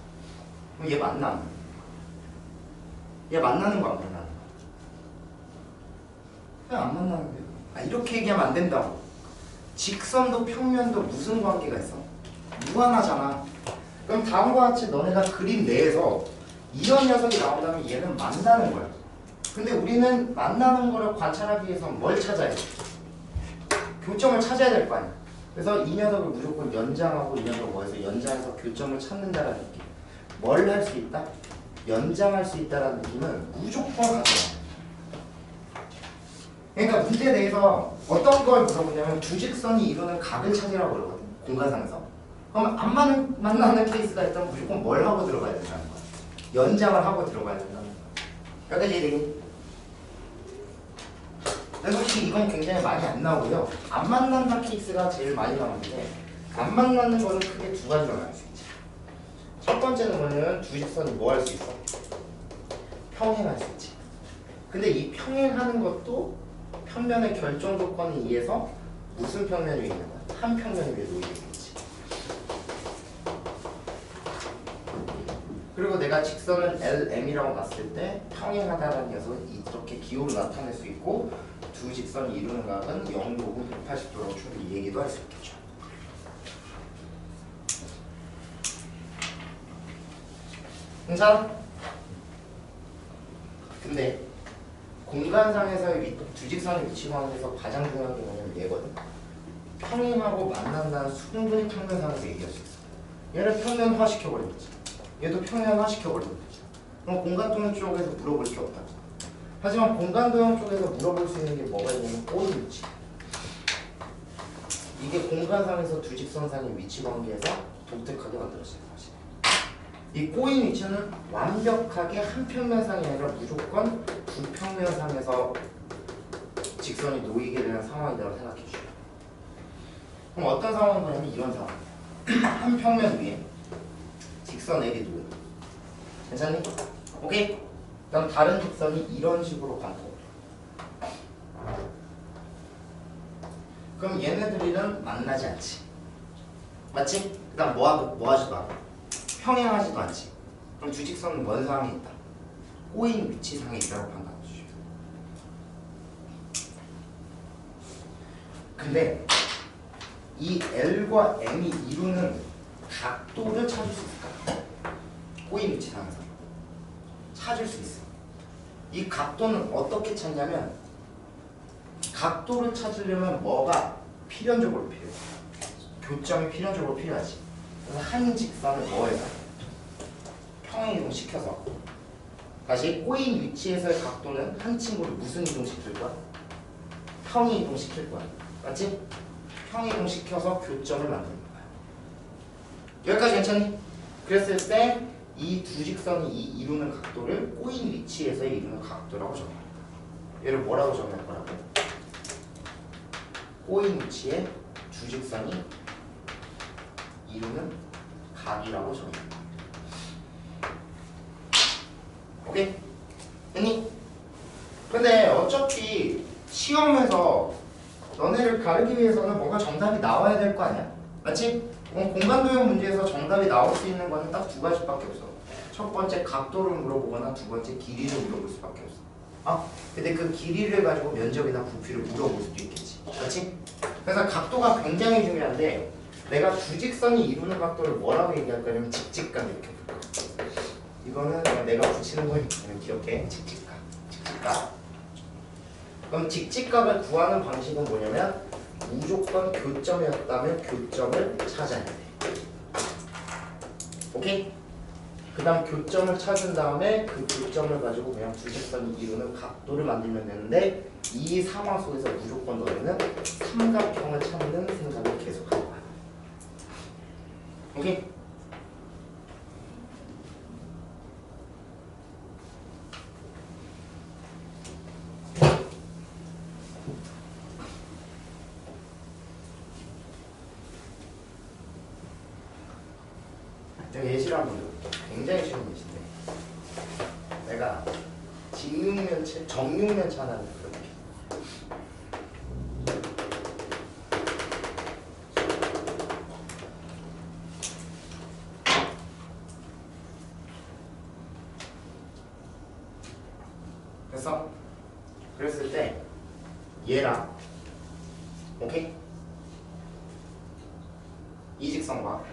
그럼 얘 만나? 얘 만나는 거 안 만나는 거? 그냥 안 만나는데요. 아, 이렇게 얘기하면 안 된다고. 직선도 평면도 무슨 관계가 있어? 무한하잖아. 그럼 다음과 같이 너네가 그림 내에서 이런 녀석이 나온다면 얘는 만나는 거야. 근데 우리는 만나는 거를 관찰하기 위해서 뭘 찾아야 돼? 교점을 찾아야 될 거 아니야. 그래서 이 녀석을 무조건 연장하고 이 녀석을 뭐해서 연장해서 교점을 찾는다는 느낌. 뭘 할 수 있다? 연장할 수 있다는 느낌은 무조건 가져와. 그러니까 문제 내에서 어떤 걸 물어보냐면 두 직선이 이루는 각을 찾으라고 그러거든. 공간상에서. 그럼 안 만나는 케이스가 있다면 무조건 뭘 하고 들어가야 된다는 거야. 연장을 하고 들어가야 된다는 거야. 여기까지 얘기. 근데 솔직히 이건 굉장히 많이 안 나오고요. 안 만난다 케이스가 제일 많이 나오는데 안 만나는 거는 크게 두 가지로 나올 수 있지. 첫 번째는 뭐냐면 두 직선이 뭐 할 수 있어? 평행할 수 있지. 근데 이 평행하는 것도 평면의 결정 조건에 의해서 무슨 평면 위에 있는 거야? 한 평면 위에 놓이게 되겠지. 그리고 내가 직선을 LM이라고 봤을 때 평행하다라는 녀석은 이렇게 기호로 나타낼 수 있고 두 직선이 이루는 각은 0도고 180도라고 충분히 얘기도 할 수 있겠죠. 괜찮아? 근데 공간상에서의 두 직선의 위치 관계에서 가장 중요한 게 뭐냐면 얘거든. 평행하고 만난다는 충분히 평면상에서 얘기할 수 있어. 얘를 평면화 시켜버리는 거지. 얘도 평면화 시켜버리는 거지. 그럼 공간도형 쪽에서 물어볼 게 없다. 하지만 공간도형 쪽에서 물어볼 수 있는 게 뭐가 있냐면 꼬인 위치. 이게 공간상에서 두 직선상의 위치 관계에서 독특하게 만들어지는 것이. 이 꼬인 위치는 완벽하게 한 평면상이 아니라 무조건 두 평면상에서 직선이 놓이게 되는 상황이라고 생각해 주시면. 그럼 어떤 상황인 거냐면 이런 상황. 한 평면 위에 직선 L이 놓여. 괜찮니? 오케이? 그럼 다른 직선이 이런 식으로 감고. 그럼 얘네들이랑 만나지 않지. 맞지? 그 다음 뭐 하지도 않아? 평행하지도 않지. 그럼 두 직선은 뭔 상황에 있다? 꼬인 위치상에 있다고 판단해 주시죠. 근데 이 L과 M이 이루는 각도를 찾을 수 있을까? 꼬인 위치상에서 찾을 수 있어. 이 각도는 어떻게 찾냐면 각도를 찾으려면 뭐가 필연적으로 필요해? 교점이 필연적으로 필요하지. 그래서 한 직선을 뭐해서? 평행이동 시켜서. 다시 꼬인 위치에서의 각도는 한 친구를 무슨 이동시킬 거야? 평행이동 시킬 거야. 맞지? 평행이동 시켜서 교점을 만드는 거야. 여기까지 괜찮니? 그랬을 때 이 두 직선이 이루는 각도를 꼬인 위치에서 이루는 각도라고 정해. 얘를 뭐라고 정할 거라고? 꼬인 위치에 두 직선이 이루는 각이라고 정해. 오케이? 됐니? 근데 어차피 시험에서 너네를 가르기 위해서는 뭔가 정답이 나와야 될 거 아니야? 맞지? 공간도형 문제에서 정답이 나올 수 있는 거는 딱 두 가지밖에 없어. 첫 번째 각도를 물어보거나 두 번째 길이를 물어볼 수밖에 없어. 근데 그 길이를 가지고 면적이나 부피를 물어볼 수도 있겠지. 맞지? 그래서 각도가 굉장히 중요한데 내가 두 직선이 이루는 각도를 뭐라고 얘기할 거냐면 직직각 이렇게 부를 거야. 이거는 그냥 내가 붙이는 거니까 기억해. 직직각. 직직각. 그럼 직직각을 구하는 방식은 뭐냐면 무조건 교점이었다면 교점을 찾아야 돼. 오케이? 그 다음 교점을 찾은 다음에 그 교점을 가지고 그냥 두 직선이 이루는 각도를 만들면 되는데 이 상황 속에서 무조건 너희는 삼각형을 찾는 생각을 계속 할 거야. 오케이? 제가 예시를 한번 드릴게요. 굉장히 쉬운 예시인데 내가 직육면체, 정육면체 하나를 그려볼게요. 그래서 그랬을 때 얘랑 오케이? 이 직선과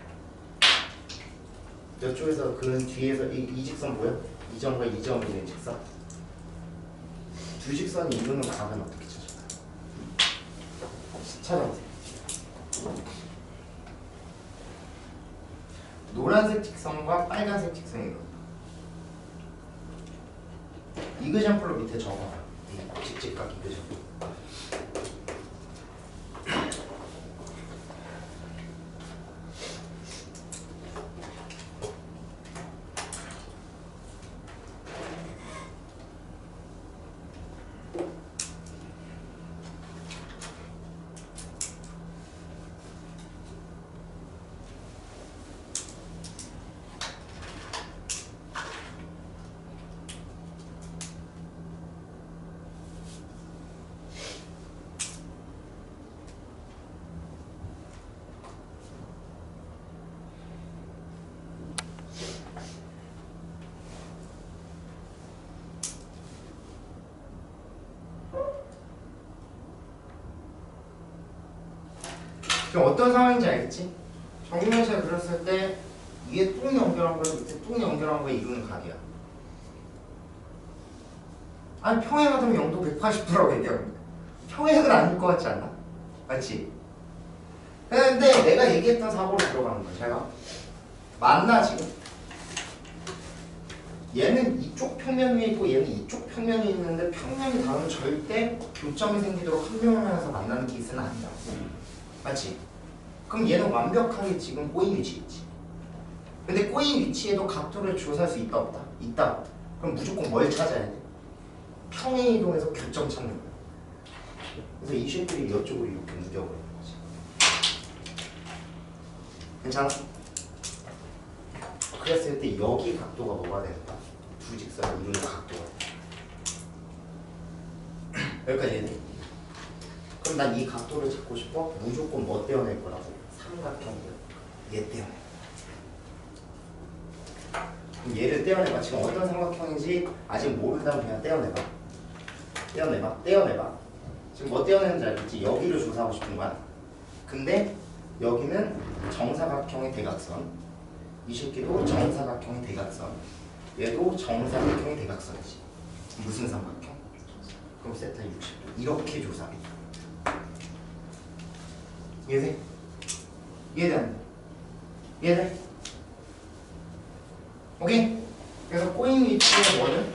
이쪽에서 그 뒤에서 이 직선 뭐야? 이 점과 이 점이 있는 직선. 두 직선이 이루는 각은 어떻게 찾을까요? 찾아보세요. 노란색 직선과 빨간색 직선이거든요. 이그젠플로 밑에 적어봐. 직직각 이그젠플. 지금 어떤 상황인지 알겠지? 정육면체를 그렸을 때 위에 똥 연결한 거에 밑에 똥 연결한 거에 이루는 각이야. 아니 평행 같으면 0도 180도라고 얘기하는 거야. 평행은 아닐 것 같지 않나? 맞지? 근데 내가 얘기했던 사고로 들어가는 거야. 제가 맞나 지금? 얘는 이쪽 평면 위에 있고 얘는 이쪽 평면이 있는데 평면이 다르면 절대 교점이 생기도록 한 평면에서 만나는 케이스는 아니다. 맞지? 그럼 얘는 완벽하게 지금 꼬인 위치에 있지. 근데 꼬인 위치에도 각도를 조사할 수 있다 없다? 있다. 그럼 무조건 뭘 찾아야 돼? 평행 이동해서 교점 찾는 거야. 그래서 이 쉐들이 이쪽으로 이렇게 옮겨버리는 거지. 괜찮아? 그랬을 때 여기 각도가 뭐가 되는가? 두 직선을 이루는 각도가 여기까지 해야 그럼 난 이 각도를 찾고 싶어? 무조건 뭐 떼어낼 거라고? 삼각형을 얘 떼어내. 그럼 얘를 떼어내봐. 지금 어떤 삼각형인지 아직 모른다면 그냥 떼어내봐. 떼어내봐. 지금 뭐 떼어내는지 알겠지? 여기를 조사하고 싶은 거야. 근데 여기는 정사각형의 대각선. 이 새끼도 정사각형의 대각선. 얘도 정사각형의 대각선이지. 무슨 삼각형? 그럼 세타 60도. 이렇게 조사해. 이해돼? 이해돼? 이해돼? 오케이? 그래서 꼬인 위치의 뭐는?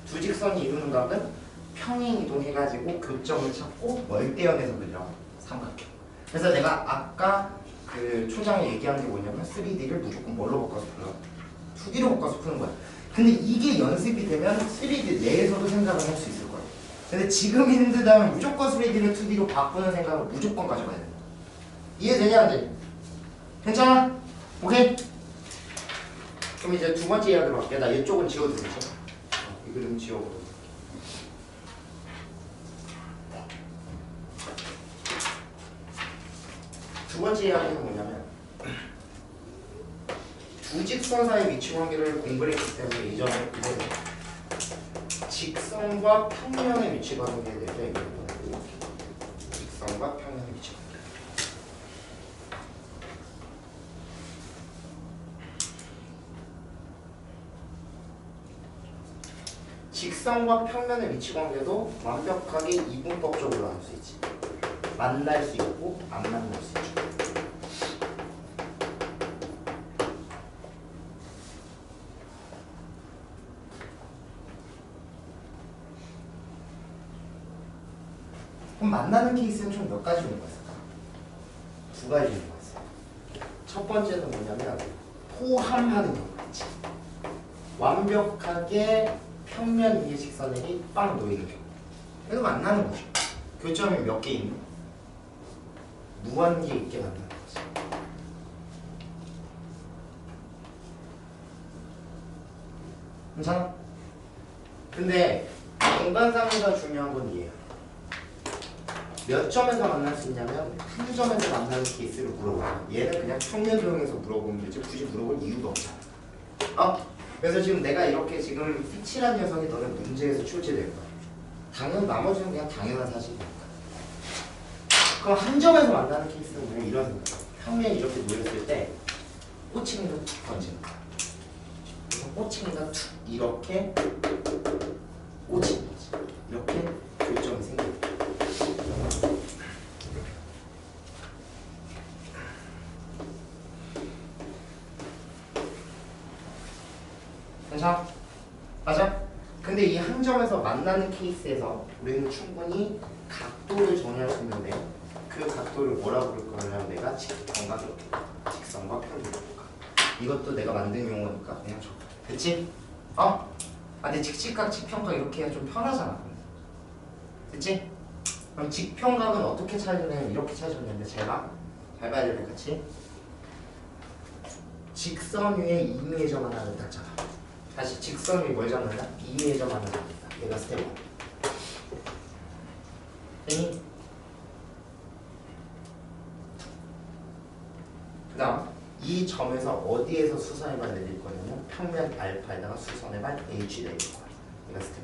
두 직선이 이루는 각은 평행 이동해가지고 교점을 찾고 뭘 떼어내서 그려? 삼각형. 그래서 내가 아까 그 초장에 얘기한 게 뭐냐면 3D를 무조건 뭘로 바꿔서 풀어? 2D로 바꿔서 푸는 거야. 근데 이게 연습이 되면 3D 내에서도 생각을 할 수 있을 거야. 근데 지금 힘들다면 무조건 3D를 2D로 바꾸는 생각을 무조건 가져가야 된다. 이해되냐 안 돼? 괜찮아? 오케이? 그럼 이제 두 번째 이야기로 갈게. 나 이쪽은 지워두겠지? 이 그림 지워보도록 할게. 두 번째 이야기는 뭐냐면 두 직선 사이 위치 관계를 공부를 했기 때문에 이제는 직선과 평면의 위치 관계에 대해서 얘기를 보내고 직선과 평면의 위치 관계. 직선과 평면의 위치 관계도 완벽하게 이분법적으로 나눌 수 있지. 만날 수 있고 안 만날 수 있죠. 그럼 만나는 케이스는 총 몇 가지 종류가 있을까? 두 가지 종류가 있어요. 첫 번째는 뭐냐면 포함하는 경우가 있지. 완벽하게 평면 위에 직선이 빵 놓이는 경우. 그래서 만나는 거죠. 교점이 몇 개 있는? 무한계 있게 만나는 거지. 괜찮아? 근데 공간상에서 중요한 건 이해야. 몇 점에서 만날 수 있냐면 한 점에서 만나는 케이스를 물어보면 얘는 그냥 평면 도형에서 물어보면 되지 굳이 물어볼 이유가 없잖아. 그래서 지금 내가 이렇게 지금 피치란 녀석이 너는 문제에서 출제될 거야. 나머지는 그냥 당연한 사실이니까. 그럼 한 점에서 만나는 케이스는 그냥 이런 생각이야. 평면이 이렇게 놓였을 때 꼬챙이를 툭 던지는 거야. 그래서 꼬챙이가 툭 이렇게 꽂히는 거지. 이렇게 교점이 생기는 거야. 괜찮아? 맞아? 근데 이 한 점에서 만나는 케이스에서 우리는 충분히 각도를 정의할 수 있는데 그 각도를 뭐라고 부를 거냐면 내가 직선과 평균. 이것도 내가 만든 용어니까 그냥 적어. 됐지? 근데 직직각, 직평각 이렇게 해야 좀 편하잖아. 됐지? 그럼 직평각은 어떻게 찾으냐면 이렇게 찾으면 돼. 잘 봐야 돼, 같이. 직선 위에 임의의 점 하나를 딱 잡아. 다시 직선 위에 뭘 잡는다? 임의의 점 하나를 잡는다. 얘가 스텝 1. 됐니? 그 다음 이 점에서 어디에서 수선의 발 내릴 거냐면 평면 알파에다가 수선의 발 H 내릴 거야. 얘가 스텝 2.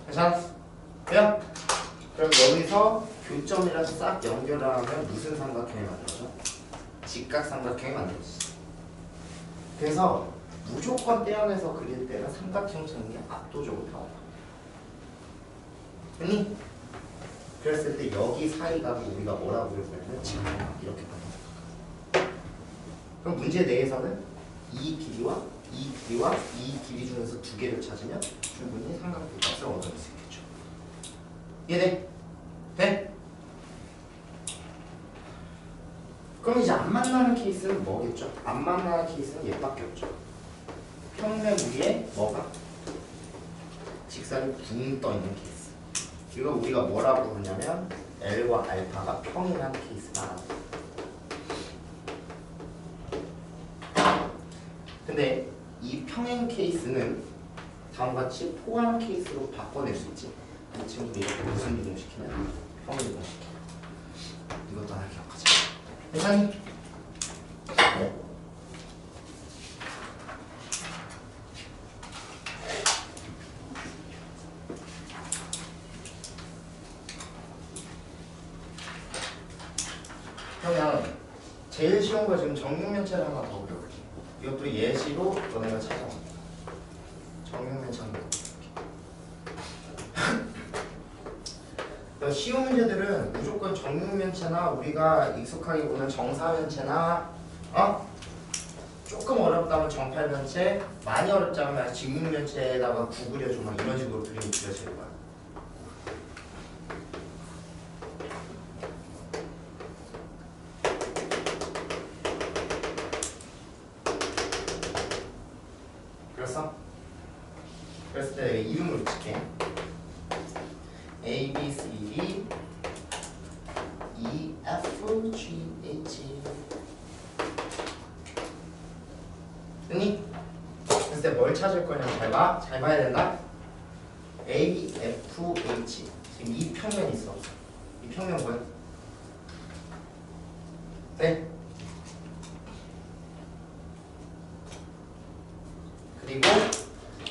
괜찮아? 돼요? 그럼 여기서 교점이랑 싹 연결을 하면 무슨 삼각형이 만들어져? 직각삼각형이 만들어지지. 그래서 무조건 떼어내서 그릴 때는 삼각형 정리 압도적으로 편하다. 아니? 그랬을 때 여기 사이각을 우리가 뭐라고 부르냐면 직각각 이렇게 표현합니다. 그럼 문제 내에서는 이 길이와 이 길이와 이 길이 중에서 두 개를 찾으면 충분히 삼각형 값을 얻어낼 수 있겠죠. 이해돼? 돼? 그럼 이제 안 만나는 케이스는 뭐겠죠? 안 만나는 케이스는 얘밖에 없죠. 평면 위에 뭐가? 직선이 붕 떠있는 케이스. 이거 우리가 뭐라고 부르냐면 L과 알파가 평행한 케이스다. 근데 이 평행 케이스는 다음과 같이 포함 케이스로 바꿔낼 수 있지. 이 친구도 이렇게 무슨 이동시키냐? 평행 이동시켜. 이것도 하나 기억하자. 괜찮니? 네. 그러면 제일 쉬운 거 지금 정육면체를 하나 더 그려볼게. 이것도 예시로 너네가 찾아봐. 정육면체 하나 그려볼게. 쉬운 문제들은 무조건 정육면체나 우리가 익숙하게 보는 정사면체나 조금 어렵다면 정팔면체, 많이 어렵다면 직육면체에다가 구그려줘 막 이런 식으로 그림이 그려질 거야. 그랬어? 그랬을 때 내가 이름으로 칠게. A, B, C, D, E, F, G, H. 됐니? 그랬을 때 뭘 찾을 거냐면 잘 봐. 잘 봐야 된다. A, F, H. 지금 이 평면이 있어. 이 평면 뭐야? 네? 그리고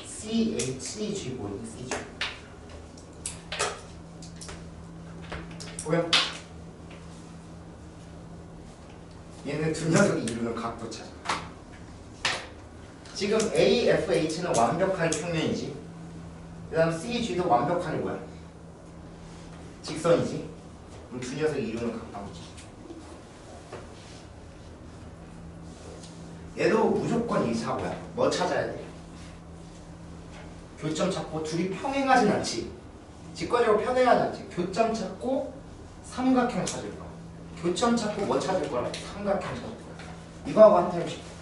C, H, G 보이니? C, G. 보여? 얘는 두 녀석이 이루는 각도 찾아. 지금 A, F, H는 완벽하게 평면이지. 그 다음 C, G도 완벽하게 뭐야? 직선이지. 그럼 두 녀석이 이루는 각도지. 얘도 무조건 이 사고야. 뭐 찾아야 돼? 교점 찾고 둘이 평행하진 않지. 직관적으로 평행하지 않지. 교점 찾고 삼각형 찾을 거야. 교점 찾고 뭐 찾을 거야? 삼각형 찾을 거야. 이거하고 한 타임씩.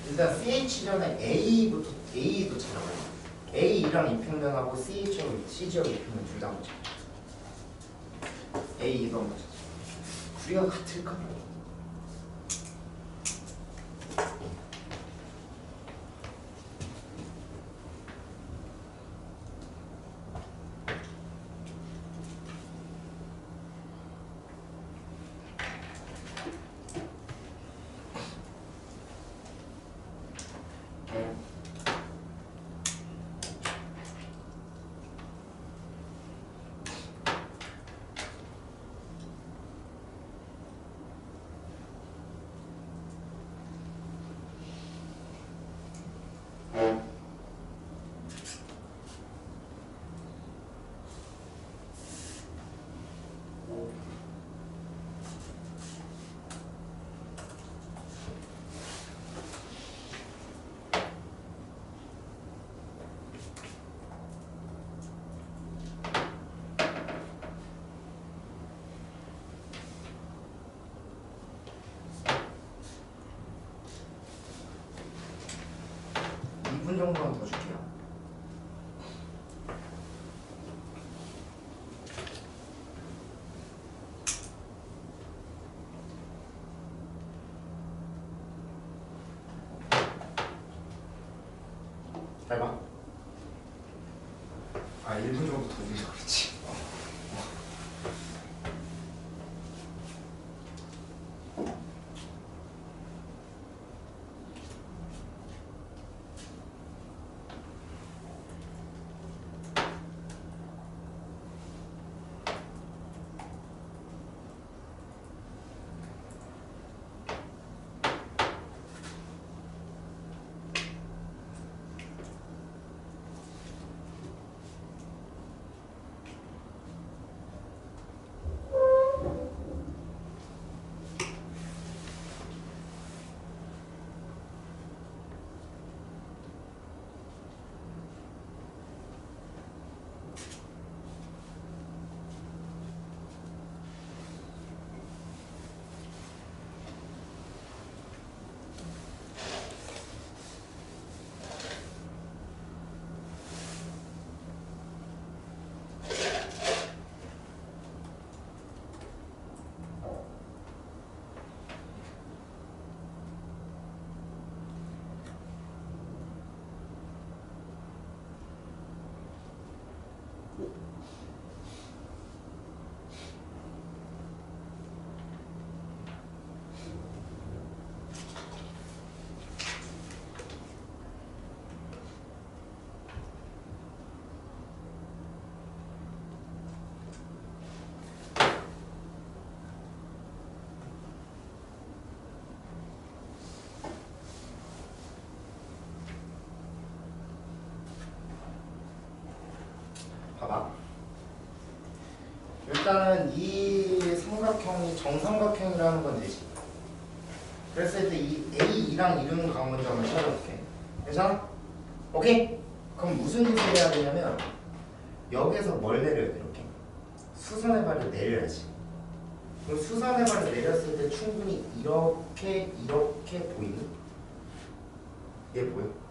일단 CH전에 A도 찾아봐요. A랑 이 평면하고 CG하고 이 평면 둘 다 보자. A도 한번 보자. 둘이가 같을까? 정도는 더 줄게요. 잘 봐. 1분 정도 더 늘려 그렇지. 봐봐. 일단은 이 삼각형이 정삼각형이라는 건 되지. 그랬을 때 이 A2랑 이루는 각 먼저 한번 찾아볼게. 괜찮아? 오케이? 그럼 무슨 짓을 해야 되냐면 여기서 뭘 내려야 돼? 이렇게 수선의 발을 내려야지. 그럼 수선의 발을 내렸을 때 충분히 이렇게 보이니? 얘 보여?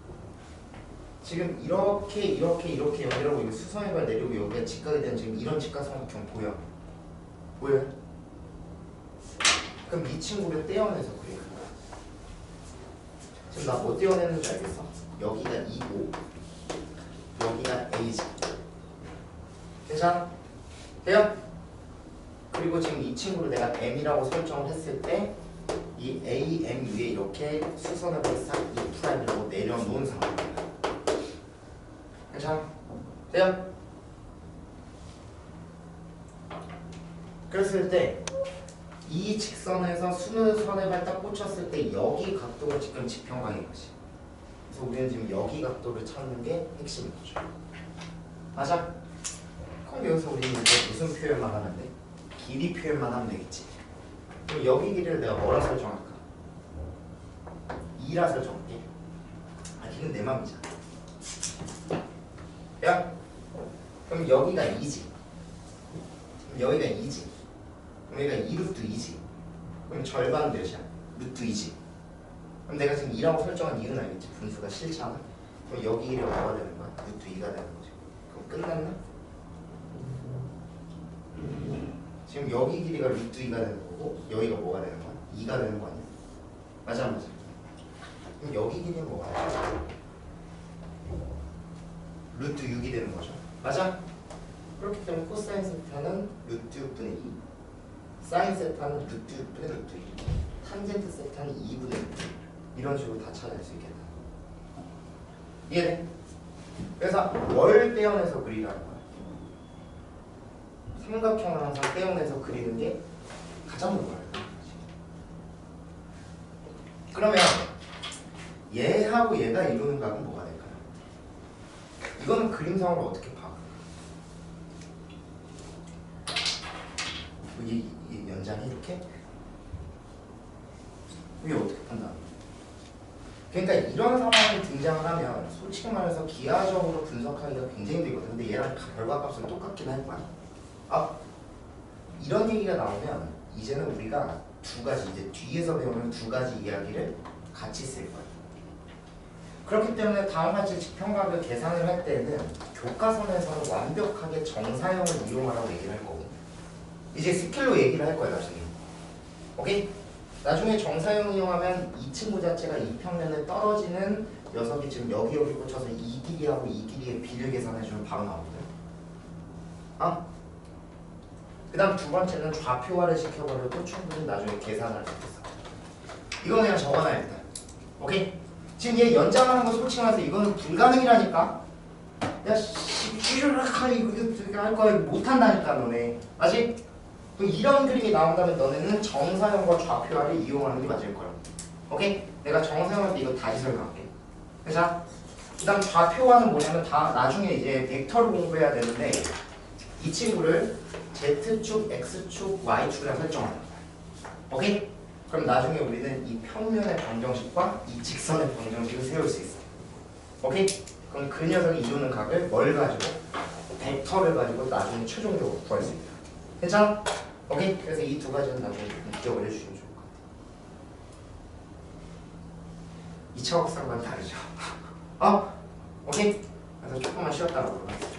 지금 이렇게 연결하고 이거 수선의 발 내리고 여기가 직각이 되는 지금 이런 직각삼각형 보여? 보여요? 그럼 이 친구를 떼어내서 그래. 지금 나 뭐 떼어내는지 알겠어? 여기가 2고 여기가 A지. 괜찮아? 돼요? 그리고 지금 이 친구를 내가 M이라고 설정을 했을 때 이 AM 위에 이렇게 수선의 발을 싹 E'이라고 내려놓은 상황이야. 괜찮아? 돼요? 그랬을 때 이 직선에서 수선의 발 딱 꽂혔을 때 여기 각도가 지금 지평방인 거지. 그래서 우리는 지금 여기 각도를 찾는 게 핵심인 거죠. 맞아? 그럼 여기서 우리는 이제 무슨 표현만 하면 돼? 길이 표현만 하면 되겠지. 그럼 여기 길이를 내가 뭐라 설정할까? 2라 설정할게. 길은 내 맘이잖아. 야? 그럼 여기가 2지. 그럼 여기가 2지. 그럼 여기가 2루트 2지. 그럼 절반은 몇이야? 루트 2지. 그럼 내가 지금 2라고 설정한 이유는 알겠지? 분수가 싫잖아. 그럼 여기 길이가 뭐가 되는 거야? 루트 2가 되는 거지. 그럼 끝났나? 지금 여기 길이가 루트 2가 되는 거고 여기가 뭐가 되는 거야? 2가 되는 거 아니야? 맞아 안 맞아? 그럼 여기 길이는 뭐가 되는 거야? 루트 6이 되는 거죠. 맞아? 그렇기 때문에 코사인 세타는 루트 6분의 2, 사인 세타는 루트 6분의 루트 1, 탄젠트 세타는 2분의 루트 1. 이런 식으로 다 찾아낼 수 있겠다. 이해돼? 그래서 뭘 떼어내서 그리라는 거야? 삼각형을 항상 떼어내서 그리는 게 가장 높아요. 그러면 얘하고 얘가 이루는 각은 뭐가 될까요? 이거는 그림상으로 어떻게 봐? 이 연장이 이렇게? 이게 어떻게 판단해? 그러니까 이런 상황이 등장을 하면 솔직히 말해서 기하적으로 분석하기가 굉장히 힘들거든. 근데 얘랑 결과값은 똑같긴 할 거야. 이런 얘기가 나오면 이제는 우리가 두 가지, 이제 뒤에서 배우는 두 가지 이야기를 같이 쓸 거야. 그렇기 때문에 다음 같이 직평각을 계산을 할 때는 교과서에서는 완벽하게 정사형을 이용하라고 얘기를 할 거고 이제 스킬로 얘기를 할 거예요 나중에. 오케이? 나중에 정사형 이용하면 이 친구 자체가 이 평면에 떨어지는 녀석이 지금 여기 꽂혀서 이 길이하고 이 길이의 비를 계산해주면 바로 나오거든. 그 다음 두 번째는 좌표화를 시켜버려도 충분히 나중에 계산할 수 있어. 이거 그냥 적어놔 일단. 오케이? 지금 얘 연장하는 거 솔직히 말해서 이거는 불가능이라니까. 야 씨르르르 이거 할 거야 못한다니까 너네. 아직? 그럼 이런 그림이 나온다면 너네는 정사형과 좌표화를 이용하는 게 맞을 거야. 오케이? 내가 정사형한테 이거 다시 설명할게. 자, 그 다음 좌표화는 뭐냐면 다 나중에 이제 벡터를 공부해야 되는데 이 친구를 Z축, X축, Y축이라 설정한다. 오케이? 그럼 나중에 우리는 이 평면의 방정식과 이 직선의 방정식을 세울 수 있어. 오케이? 그럼 그 녀석이 이루는 각을 뭘 가지고? 벡터를 가지고 나중에 최종적으로 구할 수 있다. 괜찮아? 오케이? 그래서 이 두 가지는 나중에 기억을 해주시면 좋을 것 같아. 2차 확산과는 다르죠. 오케이? 그래서 조금만 쉬었다가 보도록 하겠습니다.